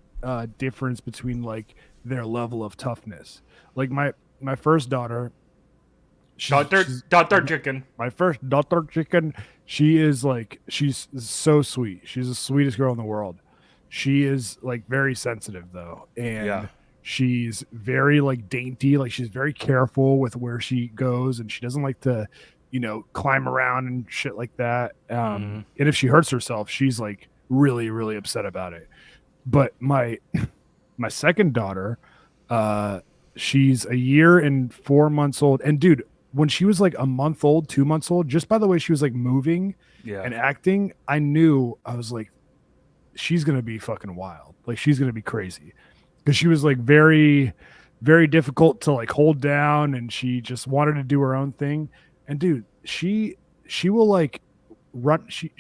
difference between like their level of toughness. Like my first daughter, daughter chicken. My first daughter chicken, she's so sweet. She's the sweetest girl in the world. She is like very sensitive though, and she's very like dainty. Like she's very careful with where she goes, and she doesn't like to, climb around and shit like that. And if she hurts herself, she's like really, really upset about it. But my second daughter, she's a year and 4 months old, and dude, when she was like a month old, 2 months old, just by the way she was like moving and acting, I was like, she's gonna be fucking wild. Like she's gonna be crazy, because she was like very, very difficult to like hold down, and she just wanted to do her own thing. And dude, she will like run. She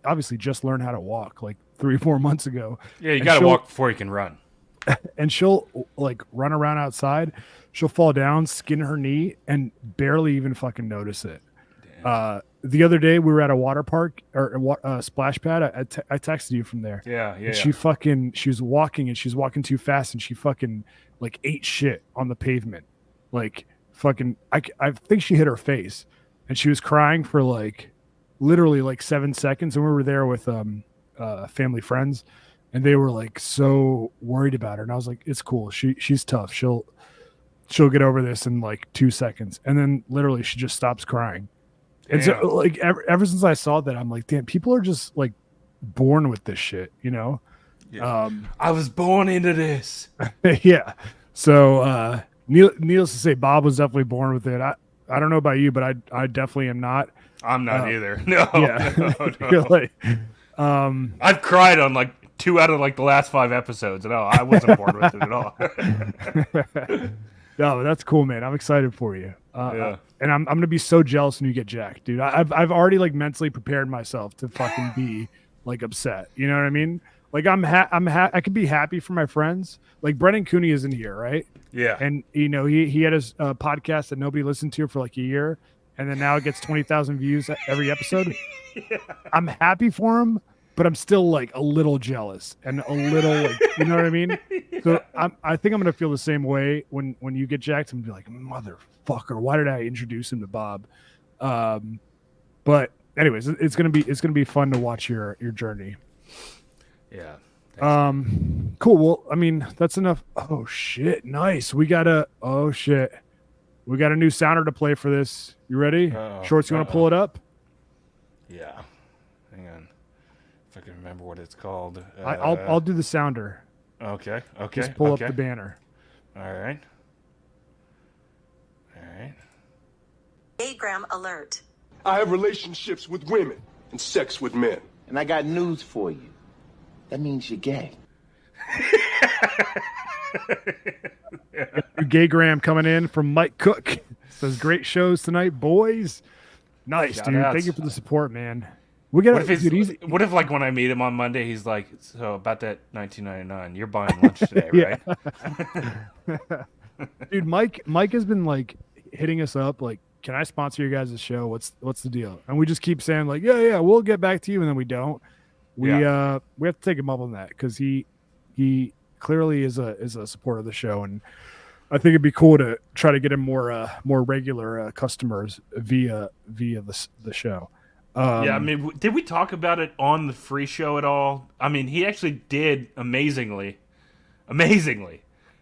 obviously just learned how to walk like 3-4 months ago. Yeah, you got to walk before you can run. And she'll like run around outside. She'll fall down, skin her knee, and barely even fucking notice it. The other day we were at a water park or a splash pad. I texted you from there. Yeah. And she was walking and she's walking too fast, and she fucking like ate shit on the pavement. Like fucking, I think she hit her face, and she was crying for like literally like 7 seconds. And we were there with family friends, and they were like so worried about her. And I was like, it's cool. She's tough. She'll get over this in like 2 seconds. And then literally she just stops crying. Damn. And so like ever since I saw that, I'm like, damn, people are just like born with this shit, Yeah. I was born into this. Yeah. So needless to say, Bob was definitely born with it. I don't know about you, but I definitely am not. I'm not either. No. Yeah. No. Like, I've cried on like 2 out of like the last 5 episodes. No, I wasn't born with it at all. No, that's cool, man. I'm excited for you. Yeah. And I'm gonna be so jealous when you get jacked, dude. I've already like mentally prepared myself to fucking be like upset. You know what I mean? Like I could be happy for my friends. Like Brennan Cooney is in here, right? Yeah. And he had his podcast that nobody listened to for like a year, and then now it gets 20,000 views every episode. Yeah. I'm happy for him, but I'm still like a little jealous and a little, like, you know what I mean? Yeah. So I think I'm gonna feel the same way when you get jacked and be like, motherfucker, why did I introduce him to Bob? But anyways, it's gonna be fun to watch your journey. Yeah. Thanks. Cool. Well, I mean, that's enough. Oh shit, nice. We got a new sounder to play for this. You ready? Shorts, you want to pull it up? Yeah. Hang on. If I can remember what it's called. I'll do the sounder. Okay. Just pull up the banner. All right. Agram alert. I have relationships with women and sex with men. And I got news for you. That means you're gay. Gaygram coming in from Mike Cook. Says great shows tonight, boys. Nice, dude. Thank you for the support, man. We get what if like when I meet him on Monday, he's like, so about that 1999, you're buying lunch today, right? Dude, Mike has been like hitting us up like, can I sponsor your guys' show? What's the deal? And we just keep saying like, yeah, we'll get back to you, and then we don't. We have to take him up on that because he clearly is a supporter of the show, and I think it'd be cool to try to get him more regular customers via the show. I mean, did we talk about it on the free show at all? I mean, he actually did amazingly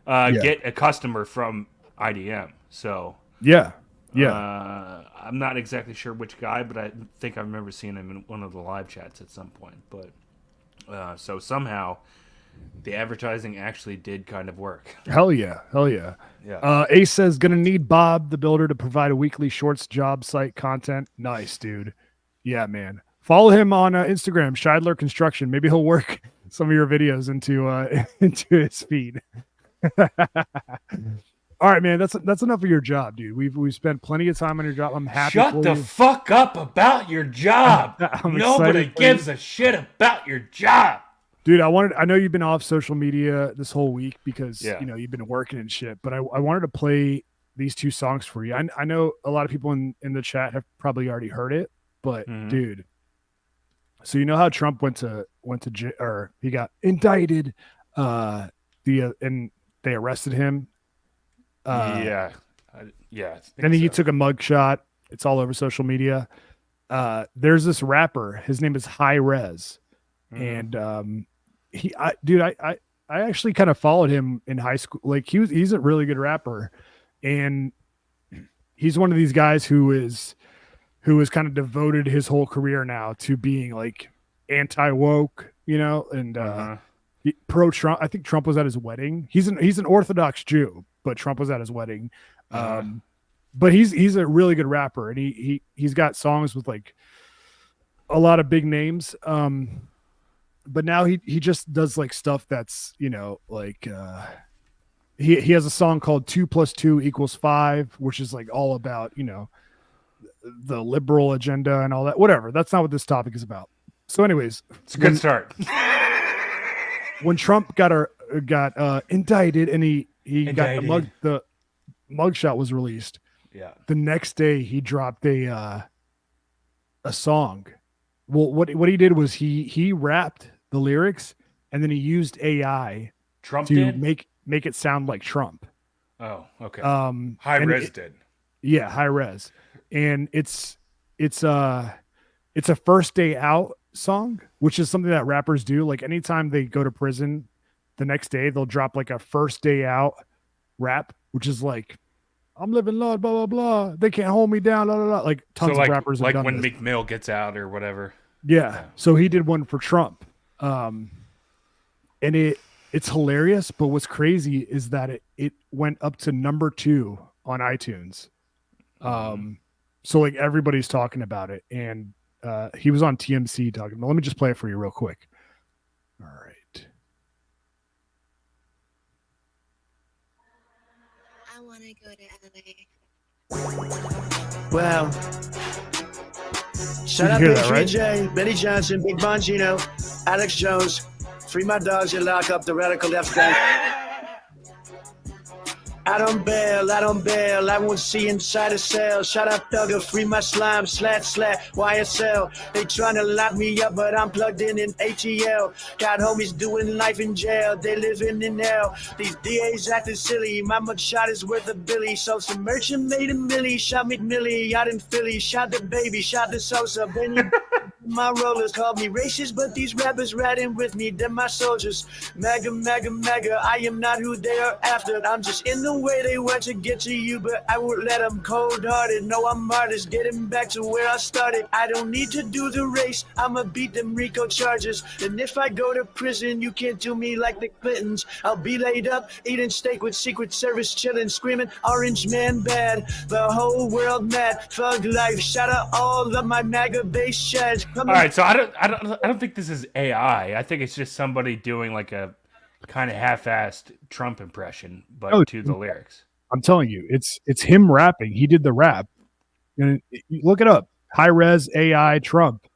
get a customer from IDM. So yeah. I'm not exactly sure which guy, but I think I remember seeing him in one of the live chats at some point. But so somehow the advertising actually did kind of work. Hell yeah. Ace says, gonna need Bob the Builder to provide a weekly shorts job site content. Nice, dude. Yeah, man. Follow him on Instagram, Scheidler Construction. Maybe he'll work some of your videos into his feed. All right, man. That's enough of your job, dude. We've spent plenty of time on your job. I'm happy. Shut the fuck up about your job. Nobody gives a shit about your job. Dude, I know you've been off social media this whole week because you've been working and shit, but I wanted to play these two songs for you. I know a lot of people in the chat have probably already heard it, but dude, so you know how Trump went to or he got indicted, and they arrested him. And then he took a mug shot. It's all over social media. There's this rapper. His name is Hi-Rez. And I actually kind of followed him in high school. Like he's a really good rapper, and he's one of these guys who has kind of devoted his whole career now to being like anti-woke, and pro-Trump. I think Trump was at his wedding. He's an Orthodox Jew, but Trump was at his wedding. But he's a really good rapper, and he's got songs with like a lot of big names. But now he just does like stuff that's, like he has a song called 2 + 2 = 5, which is like all about, the liberal agenda and all that. Whatever. That's not what this topic is about. So anyways, it's a good start. When Trump got indicted and he got the mugshot was released. Yeah. The next day he dropped a song. Well, what he did was he rapped the lyrics and then he used AI to make it sound like Trump. Oh, okay. Hi-Rez did. Yeah, Hi-Rez. And it's a first day out song, which is something that rappers do. Like anytime they go to prison, the next day they'll drop like a first day out rap, which is like, I'm living large, blah, blah, blah. They can't hold me down, blah, blah, blah. Like tons of rappers have done when this. McMill gets out or whatever. Yeah. So he did one for Trump. And it's hilarious, but what's crazy is that it went up to number 2 on iTunes. So like everybody's talking about it, and he was on TMC talking about. Let me just play it for you real quick. All right. I want to go to LA. Well, shout out H3J, Benny Johnson, Big Bongino, Alex Jones, free my dogs and lock up the radical left gang. I don't bail, I won't see inside a cell. Shout out Thugger, free my slime, slat, YSL. They tryna lock me up, but I'm plugged in ATL. Got homies doing life in jail, they living in hell. These DAs acting silly, my mugshot is worth a billy. So some merchant made a milli, shot McMillie out in Philly. Shot the baby, shot the Sosa, Benny. My rollers called me racist, but these rappers riding with me, they're my soldiers. Mega, mega, mega, I am not who they are after. I'm just in the way they want to get to you, but I won't let them cold-hearted. No, I'm artist, getting back to where I started. I don't need to do the race, I'ma beat them RICO charges. And if I go to prison, you can't do me like the Clintons. I'll be laid up, eating steak with Secret Service, chilling, screaming, Orange Man bad. The whole world mad, thug life. Shout out all of my MAGA base shads. All right, so I don't think this is AI. I think it's just somebody doing like a kind of half-assed Trump impression, but to the lyrics. I'm telling you, it's him rapping. He did the rap. And look it up. Hi-Rez AI Trump.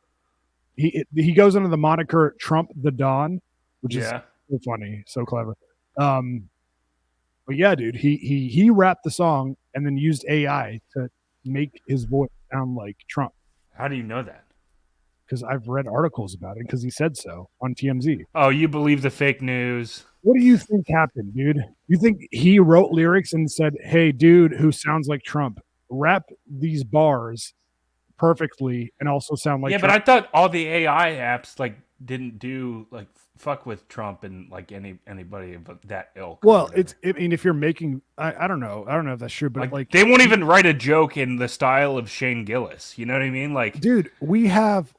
he goes under the moniker Trump the Don, which is Yeah. so funny, so clever. But yeah, dude, he rapped the song and then used AI to make his voice sound like Trump. How do you know that? Because I've read articles about it because he said so on TMZ. Oh, you believe the fake news? What do you think happened, dude? You think he wrote lyrics and said, "Hey, dude, who sounds like Trump, rap these bars perfectly and also sound like Yeah, Trump." but I thought all the AI apps like didn't do like fuck with Trump and like anybody of that ilk. Well, I mean, if you're making, I don't know if that's true, but like they won't even write a joke in the style of Shane Gillis. You know what I mean? Like, dude, we have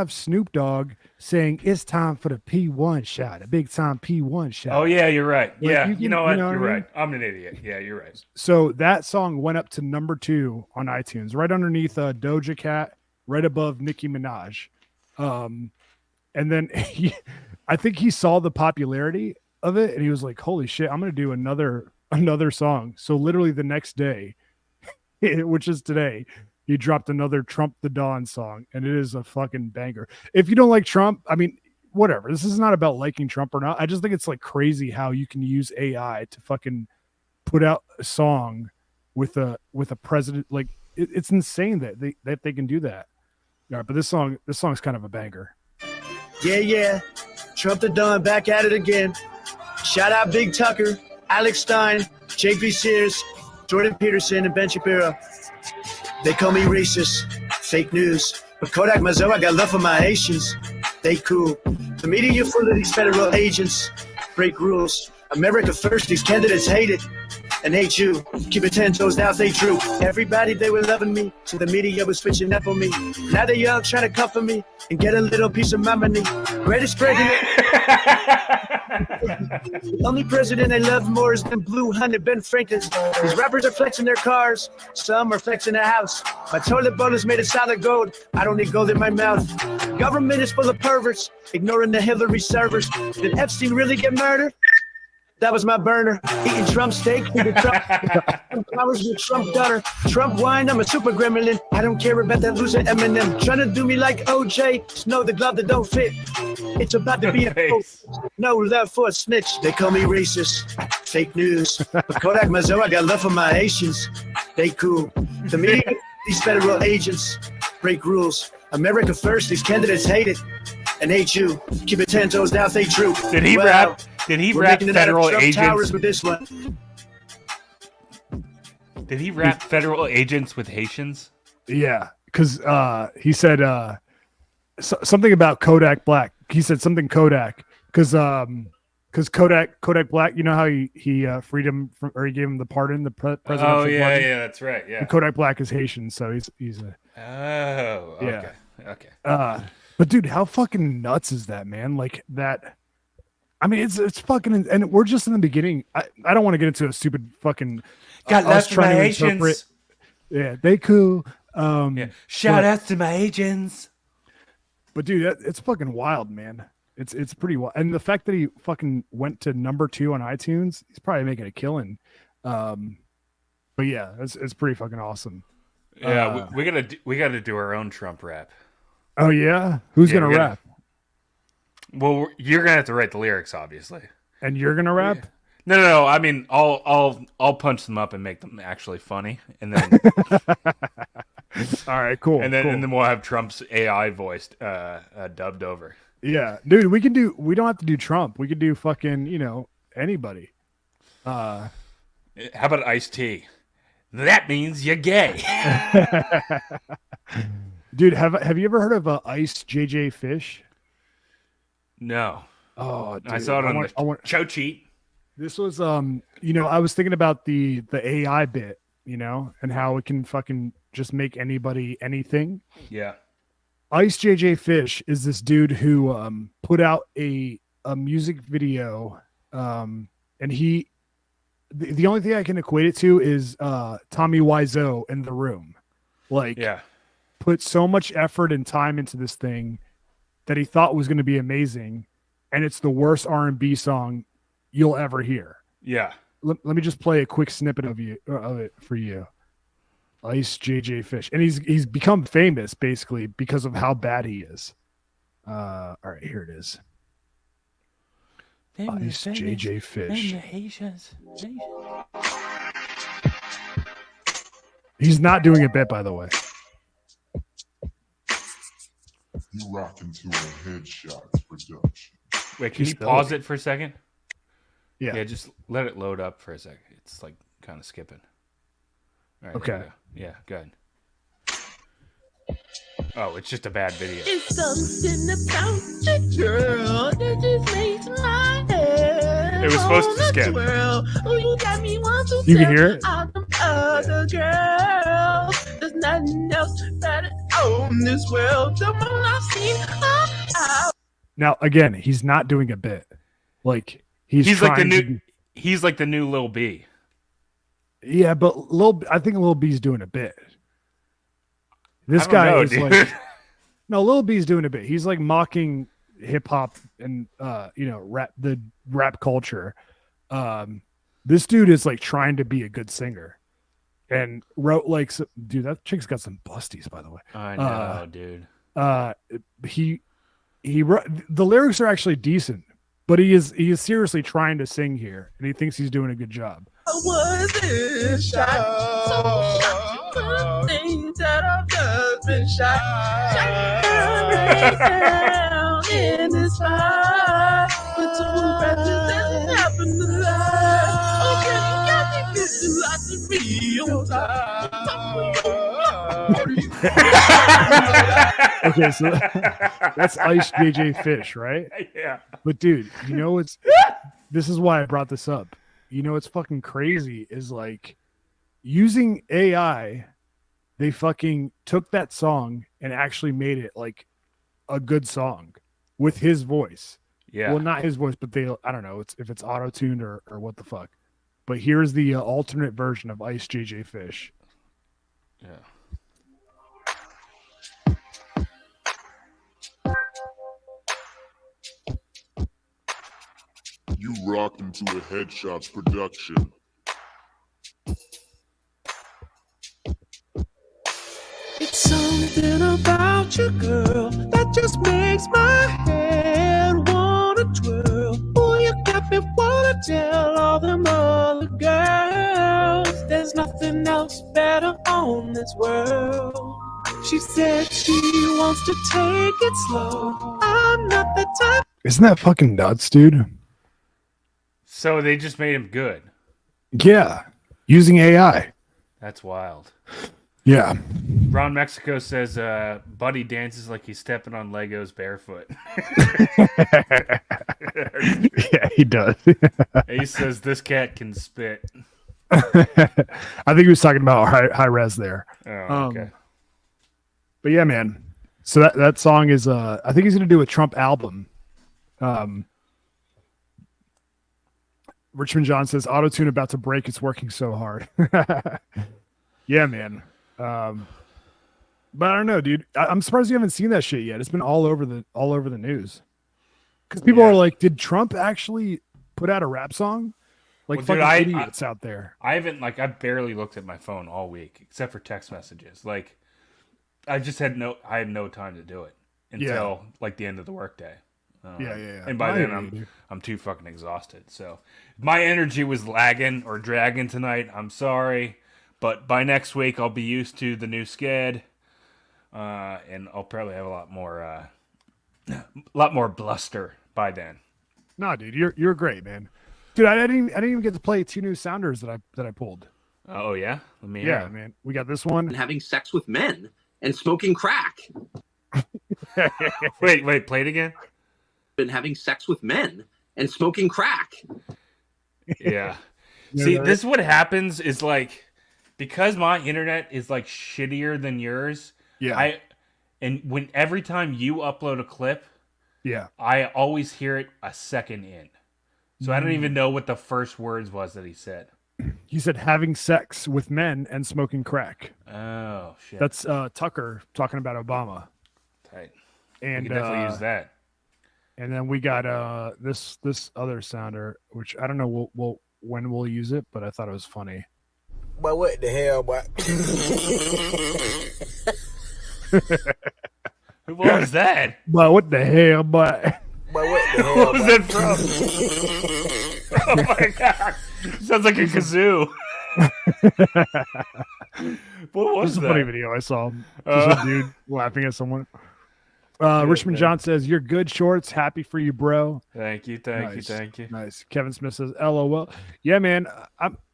Snoop Dogg saying it's time for the P1 shot, a big time P1 shot. oh yeah, you're right. Like, Yeah, you know what? know what You're I mean? right. I'm an idiot. Yeah, you're right. So that song went up to number 2 on iTunes, right underneath Doja Cat, right above Nicki Minaj. And then I think he saw the popularity of it and he was like, holy shit, I'm going to do another song. So literally the next day, which is today, he dropped another Trump the Don song and it is a fucking banger. If you don't like Trump, I mean, whatever. This is not about liking Trump or not. I just think it's like crazy how you can use AI to fucking put out a song with a president. Like it's insane that they can do that. All right, but this song's kind of a banger. Yeah. Trump the Don back at it again. Shout out Big Tucker, Alex Stein, JP Sears, Jordan Peterson, and Ben Shapiro. They call me racist, fake news. But Kodak Mazo, I got love for my Haitians. They cool. The media full of these federal agents. Break rules. America first, these candidates hate it. And hate you. Keep it 10 toes down, stay true. Everybody, they were loving me. So the media was switching up on me. Now they all trying to comfort me and get a little piece of my money. Greatest president. The only president I love more is than Blue Hunter, Ben Franklin. These rappers are flexing their cars. Some are flexing their house. My toilet bowl is made of solid gold. I don't need gold in my mouth. Government is full of perverts, ignoring the Hillary servers. Did Epstein really get murdered? That was my burner. Eating Trump steak, eating Trump flowers with Trump daughter. Trump wine, I'm a super gremlin. I don't care about that loser Eminem. Trying to do me like OJ. Snow the glove that don't fit. It's about to be a no love for a snitch. They call me racist, fake news. But Kodak Mazo, I got love for my Haitians. They cool. The media, these federal agents break rules. America first, these candidates hate it. And hate you. Keep it 10 toes down, stay true. Did he rap federal agents with this one? Did he rap federal agents with Haitians? Yeah, because he said something about Kodak Black. He said something Kodak because Kodak Black. You know how he freed him from, or he gave him the pardon, the presidential Oh yeah, pardon? yeah, that's right. Yeah, And Kodak Black is Haitian, so he's a. Oh, okay, yeah. okay. But dude, how fucking nuts is that, man? Like that. I mean, it's fucking, and we're just in the beginning. I don't want to get into a stupid fucking. Got left to my Haitians. Yeah, they cool. Shout out to my agents. But dude, it's fucking wild, man. It's pretty wild, and the fact that he fucking went to number 2 on iTunes, he's probably making a killing. But yeah, it's pretty fucking awesome. Yeah, we gotta do our own Trump rap. Oh yeah, who's gonna rap? Well, you're gonna have to write the lyrics, obviously. And you're gonna rap? No. I mean, I'll punch them up and make them actually funny, and then. All right, cool. And then we'll have Trump's AI voice dubbed over. Yeah, dude, we don't have to do Trump. We could do fucking anybody. How about Ice-T? That means you're gay. Dude, have you ever heard of Ice JJ Fish? No. Oh, dude. I saw it on the Chow Cheat. This was I was thinking about the AI bit, and how it can fucking just make anybody anything. Yeah. Ice JJ Fish is this dude who put out a music video, and the only thing I can equate it to is Tommy Wiseau in The Room. Like, yeah, put so much effort and time into this thing that he thought was going to be amazing, and it's the worst R&B song you'll ever hear. Yeah. Let me just play a quick snippet of it for you. Ice JJ Fish, and he's become famous basically because of how bad he is. All right, here it is. Ice JJ Fish. He's not doing a bit, by the way. You rock into a headshot production. Wait, can you pause it for a second? Yeah. Yeah, just let it load up for a second. It's like kind of skipping. All right, okay. Yeah, go ahead. Oh, it's just a bad video. It's something about the girl that just makes my head. It was supposed to skip. Oh, you got me want to you can hear it? Other girls. There's nothing else better on this world. The more I've seen. Now, again, he's not doing a bit. Like he's like the new. He's like the new Lil B. Yeah, but I think Lil B's doing a bit. This guy is dude. Like, no, Lil B's doing a bit. He's like mocking hip hop and the rap culture. This dude is like trying to be a good singer, and wrote like, dude, that chick's got some busties, by the way. I know, dude. He wrote, the lyrics are actually decent, but he is seriously trying to sing here, and he thinks he's doing a good job. I wasn't shot. So good things that I've just been shot down in this fire. But two breaths that happened to lie. Okay, you got me missing lots of me on time. Okay, so that's Ice JJ Fish, right? Yeah. But dude, you know this is why I brought this up. You know what's fucking crazy is like using AI, they fucking took that song and actually made it like a good song with his voice. Yeah. Well, not his voice, but I don't know if it's auto-tuned or what the fuck. But here's the alternate version of Ice JJ Fish. Yeah. You rocked into a Headshots production. It's something about you, girl, that just makes my head wanna twirl. Boy, you got me wanna tell all them other girls there's nothing else better on this world. She said she wants to take it slow. I'm not the type. Isn't that fucking nuts, dude? So they just made him good. Yeah, using AI. That's wild. Yeah. Ron Mexico says Buddy dances like he's stepping on Legos barefoot. Yeah, he does. He says this cat can spit. I think he was talking about Hi-Rez there. Oh, okay. But yeah, man. So that song is I think he's gonna do a Trump album. Richmond John says auto-tune about to break, it's working so hard. Yeah, man. But I don't know, dude. I'm surprised you haven't seen that shit yet. It's been all over the news. Because people are like, did Trump actually put out a rap song? Like, well, fucking idiots out there. I haven't, like, I barely looked at my phone all week except for text messages. Like, I had no time to do it until like the end of the workday. Yeah. And by then I'm too fucking exhausted. So my energy was lagging or dragging tonight. I'm sorry, but by next week I'll be used to the new sked, and I'll probably have a lot more bluster by then. Nah, dude, you're great, man. Dude, I didn't even get to play 2 new sounders that I pulled. Oh yeah, man. We got this one. Having sex with men and smoking crack. Wait, play it again. Been having sex with men and smoking crack. Yeah. See, this is what happens is like, because my internet is like shittier than yours. Yeah. And every time you upload a clip, I always hear it a second in. So I don't even know what the first words was that he said. He said having sex with men and smoking crack. Oh shit. That's Tucker talking about Obama. Tight. And we can definitely use that. And then we got this other sounder, which I don't know when we'll use it, but I thought it was funny. But what the hell, boy? What was that? But what the hell? But what was that from? Oh my god! Sounds like a kazoo. What was that? A funny video I saw. Just a dude laughing at someone. Richmond John says, "You're good, Shorts. Happy for you, bro." Thank you. Nice. Kevin Smith says, "LOL." Yeah, man.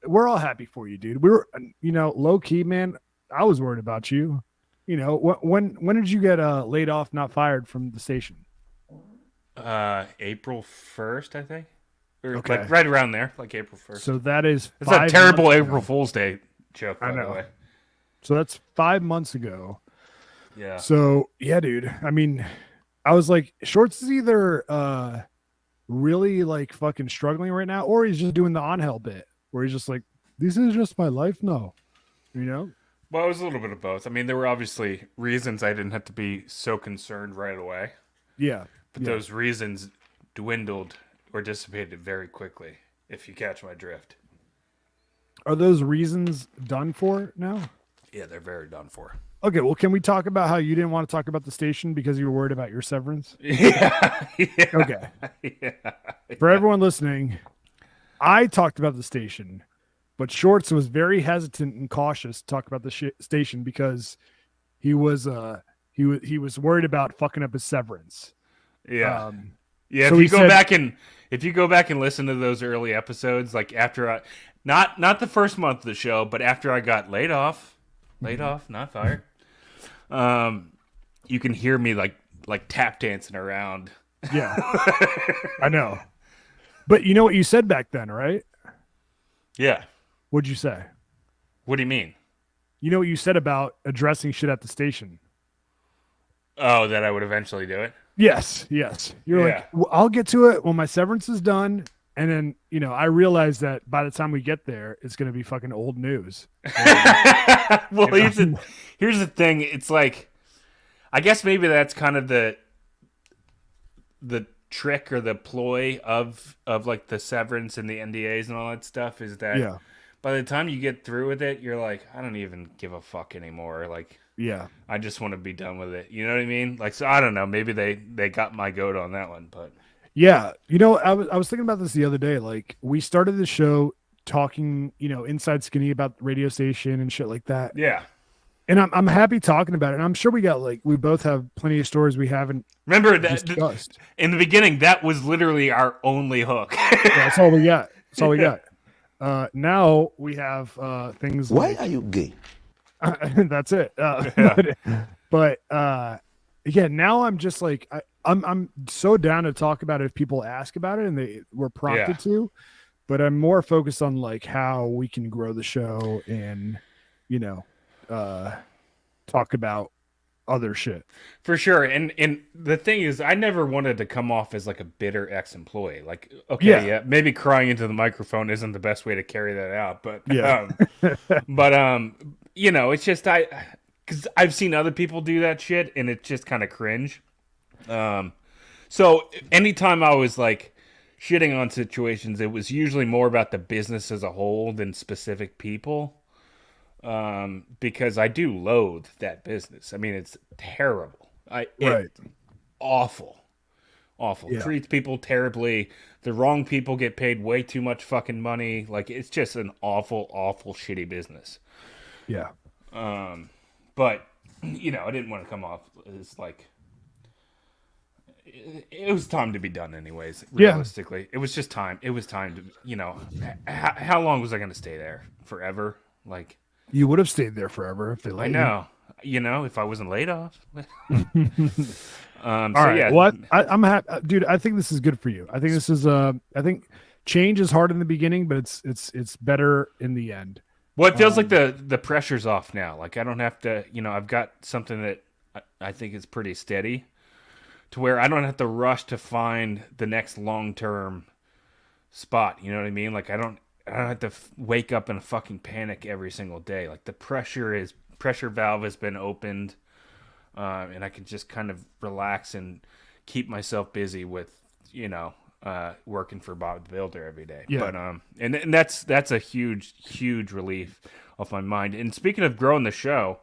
We're all happy for you, dude. We were, low key, man. I was worried about you. When did you get laid off, not fired from the station? April 1st, I think. Or Okay. like right around there, like April 1st. So that is it's a terrible April Fool's Day joke, by the way. So that's 5 months ago. Yeah. So yeah, dude. I mean, I was like, Shorts is either really like fucking struggling right now, or he's just doing the on hell bit where he's just like, this is just my life now. Well, it was a little bit of both. I mean, there were obviously reasons I didn't have to be so concerned right away. Yeah. But those reasons dwindled or dissipated very quickly, if you catch my drift. Are those reasons done for now? Yeah, they're very done for. Okay, well, can we talk about how you didn't want to talk about the station because you were worried about your severance? Yeah. Okay. Yeah. For everyone listening, I talked about the station, but Shorts was very hesitant and cautious to talk about the station because he was worried about fucking up his severance. Yeah. So if you go back and listen to those early episodes, like after not the first month of the show, but after I got laid off, not fired. You can hear me like tap dancing around. Yeah. I know. But you know what you said back then, right? Yeah. What'd you say? What do you mean? You know what you said about addressing shit at the station? Oh, that I would eventually do it? Yes. You're like, well, I'll get to it when my severance is done. And then, I realized that by the time we get there, it's going to be fucking old news. Well, here's the thing. It's like, I guess maybe that's kind of the trick or the ploy of like the severance and the NDAs and all that stuff is that by the time you get through with it, you're like, I don't even give a fuck anymore. Like, I just want to be done with it. You know what I mean? Like, so I don't know. Maybe they got my goat on that one, but. Yeah. I was thinking about this the other day. Like, we started the show talking, inside skinny about the radio station and shit like that. Yeah. And I'm happy talking about it. And I'm sure we both have plenty of stories we haven't discussed. In the beginning, that was literally our only hook. That's all we got. That's all we got. Now we have things Why like... are you gay? That's it. But now I'm just like... I'm so down to talk about it if people ask about it and they were prompted to, but I'm more focused on like how we can grow the show and, talk about other shit. For sure. And the thing is, I never wanted to come off as like a bitter ex-employee. Like, okay, maybe crying into the microphone isn't the best way to carry that out, but, it's just, because I've seen other people do that shit and it's just kind of cringe. So anytime I was like shitting on situations, it was usually more about the business as a whole than specific people. Because I do loathe that business. I mean, it's terrible. It's awful. Yeah. Treats people terribly. The wrong people get paid way too much fucking money. Like, it's just an awful, awful, shitty business. Yeah. But, I didn't want to come off as like, it was time to be done anyways, realistically. It was just time. It was time to, how long was I going to stay there? Forever? Like, you would have stayed there forever if they let I know. If I wasn't laid off. All right. Yeah. Well, I'm happy, dude. I think this is good for you. I think this is I think change is hard in the beginning, but it's better in the end. Well, it feels like the pressure's off now. Like, I don't have to, I've got something that I think is pretty steady to where I don't have to rush to find the next long-term spot. You know what I mean? Like, I don't have to wake up in a fucking panic every single day. Like, the pressure valve has been opened, and I can just kind of relax and keep myself busy with, working for Bob the Builder every day. Yeah. But and that's a huge, huge relief off my mind. And speaking of growing the show,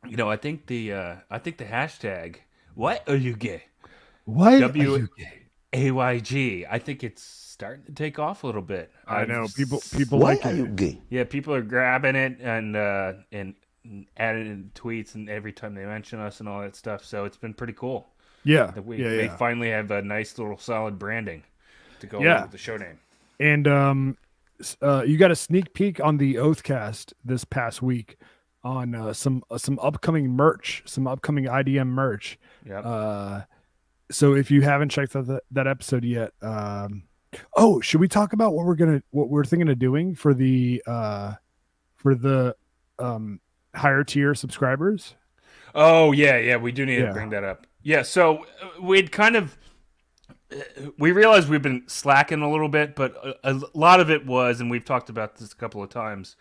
You know, I think the hashtag "What are you gay?" What are you gay? WAYG. I think it's starting to take off a little bit. I know people Why like are it. you gay? Yeah, people are grabbing it and adding in tweets and every time they mention us and all that stuff. So it's been pretty cool. Yeah, That yeah. they finally have a nice little solid branding to go Yeah. along with the show name. And you got a sneak peek on the Oathcast this past week on some upcoming merch, some upcoming IDM merch. Yep. So if you haven't checked out that episode yet, should we talk about what we're thinking of doing for the higher tier subscribers? Oh yeah, we do need to bring that up. Yeah, so we realized we've been slacking a little bit, but a lot of it was, and we've talked about this a couple of times,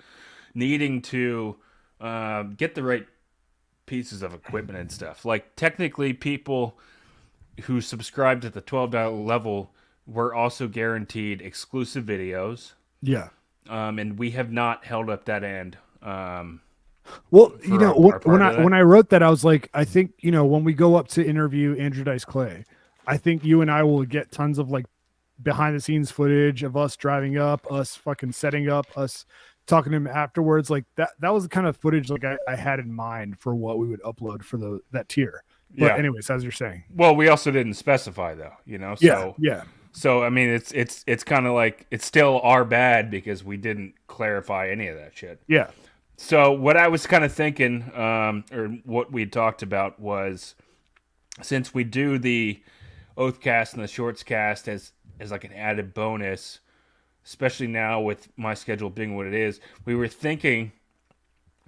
needing to get the right pieces of equipment and stuff. Like technically, people who subscribed at the $12 level were also guaranteed exclusive videos. Yeah. And we have not held up that end. Well, you know, when I wrote that, I was like, I think, you know, when we go up to interview Andrew Dice Clay, I think you and I will get tons of like behind the scenes footage of us driving up, us fucking setting up, us talking to him afterwards. Like that was the kind of footage like I had in mind for what we would upload for that tier. But anyways, as you're saying. Well, we also didn't specify though, you know? So, yeah. So, I mean, it's kind of like, it's still our bad because we didn't clarify any of that shit. Yeah. So what I was kind of thinking, or what we talked about was, since we do the Oathcast and the Shortscast as like an added bonus, especially now with my schedule being what it is, we were thinking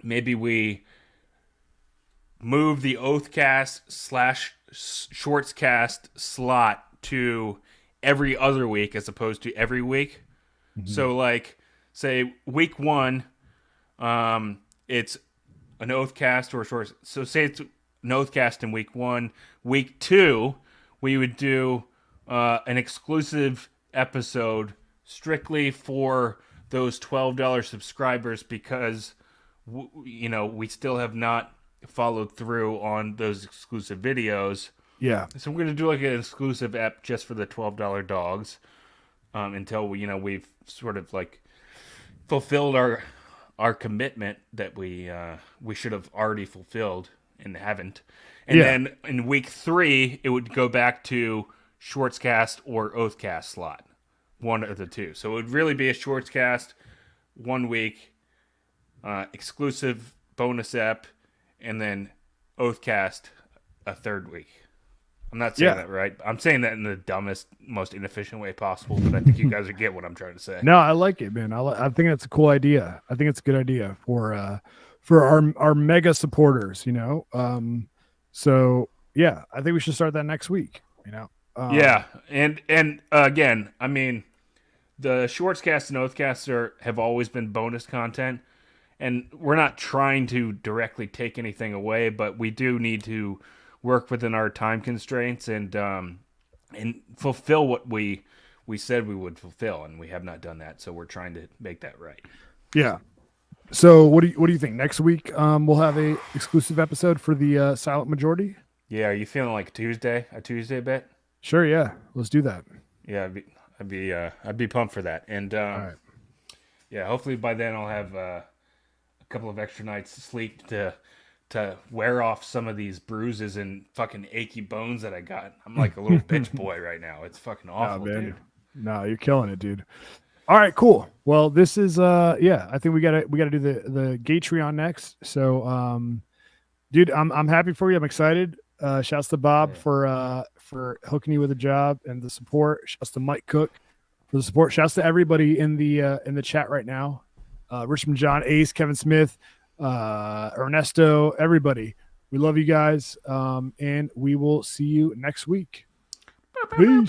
maybe we move the Oathcast / Shortscast slot to every other week as opposed to every week. Mm-hmm. So like, say week 1, it's an Oathcast or a short. So say it's an Oathcast in week 1. Week 2, we would do an exclusive episode strictly for those $12 subscribers because you know, we still have not followed through on those exclusive videos. Yeah. So we're gonna do like an exclusive app just for the $12 dogs, until we've sort of like fulfilled our commitment that we should have already fulfilled and haven't. And then in week 3, it would go back to Shortscast or Oathcast slot, one of the two. So it would really be a Shortscast 1 week, exclusive bonus app, and then Oathcast a 3rd week. I'm not saying that right. I'm saying that in the dumbest, most inefficient way possible, but I think you guys will get what I'm trying to say. No, I like it, man. I think that's a cool idea. I think it's a good idea for our mega supporters, you know? So yeah, I think we should start that next week, you know? Yeah. And again, I mean, the Shortscast and Oathcast have always been bonus content, and we're not trying to directly take anything away, but we do need to work within our time constraints and fulfill what we said we would fulfill, and we have not done that. So we're trying to make that right. Yeah. So what do you think? Next week we'll have a exclusive episode for the Silent Majority. Yeah. Are you feeling like a Tuesday bet? Sure. Yeah. Let's do that. Yeah. I'd be pumped for that. And all right. Yeah, hopefully by then I'll have a couple of extra nights of sleep to wear off some of these bruises and fucking achy bones that I got. I'm like a little bitch boy right now. It's fucking awful, dude. No, you're killing it, dude. All right, cool. Well, this is I think we gotta do the Gatreon next. So dude, I'm happy for you. I'm excited. Shouts to Bob for hooking you with a job and the support. Shouts to Mike Cook for the support. Shouts to everybody in the chat right now. Richmond John, Ace, Kevin Smith, Ernesto, everybody. We love you guys. And we will see you next week. Peace.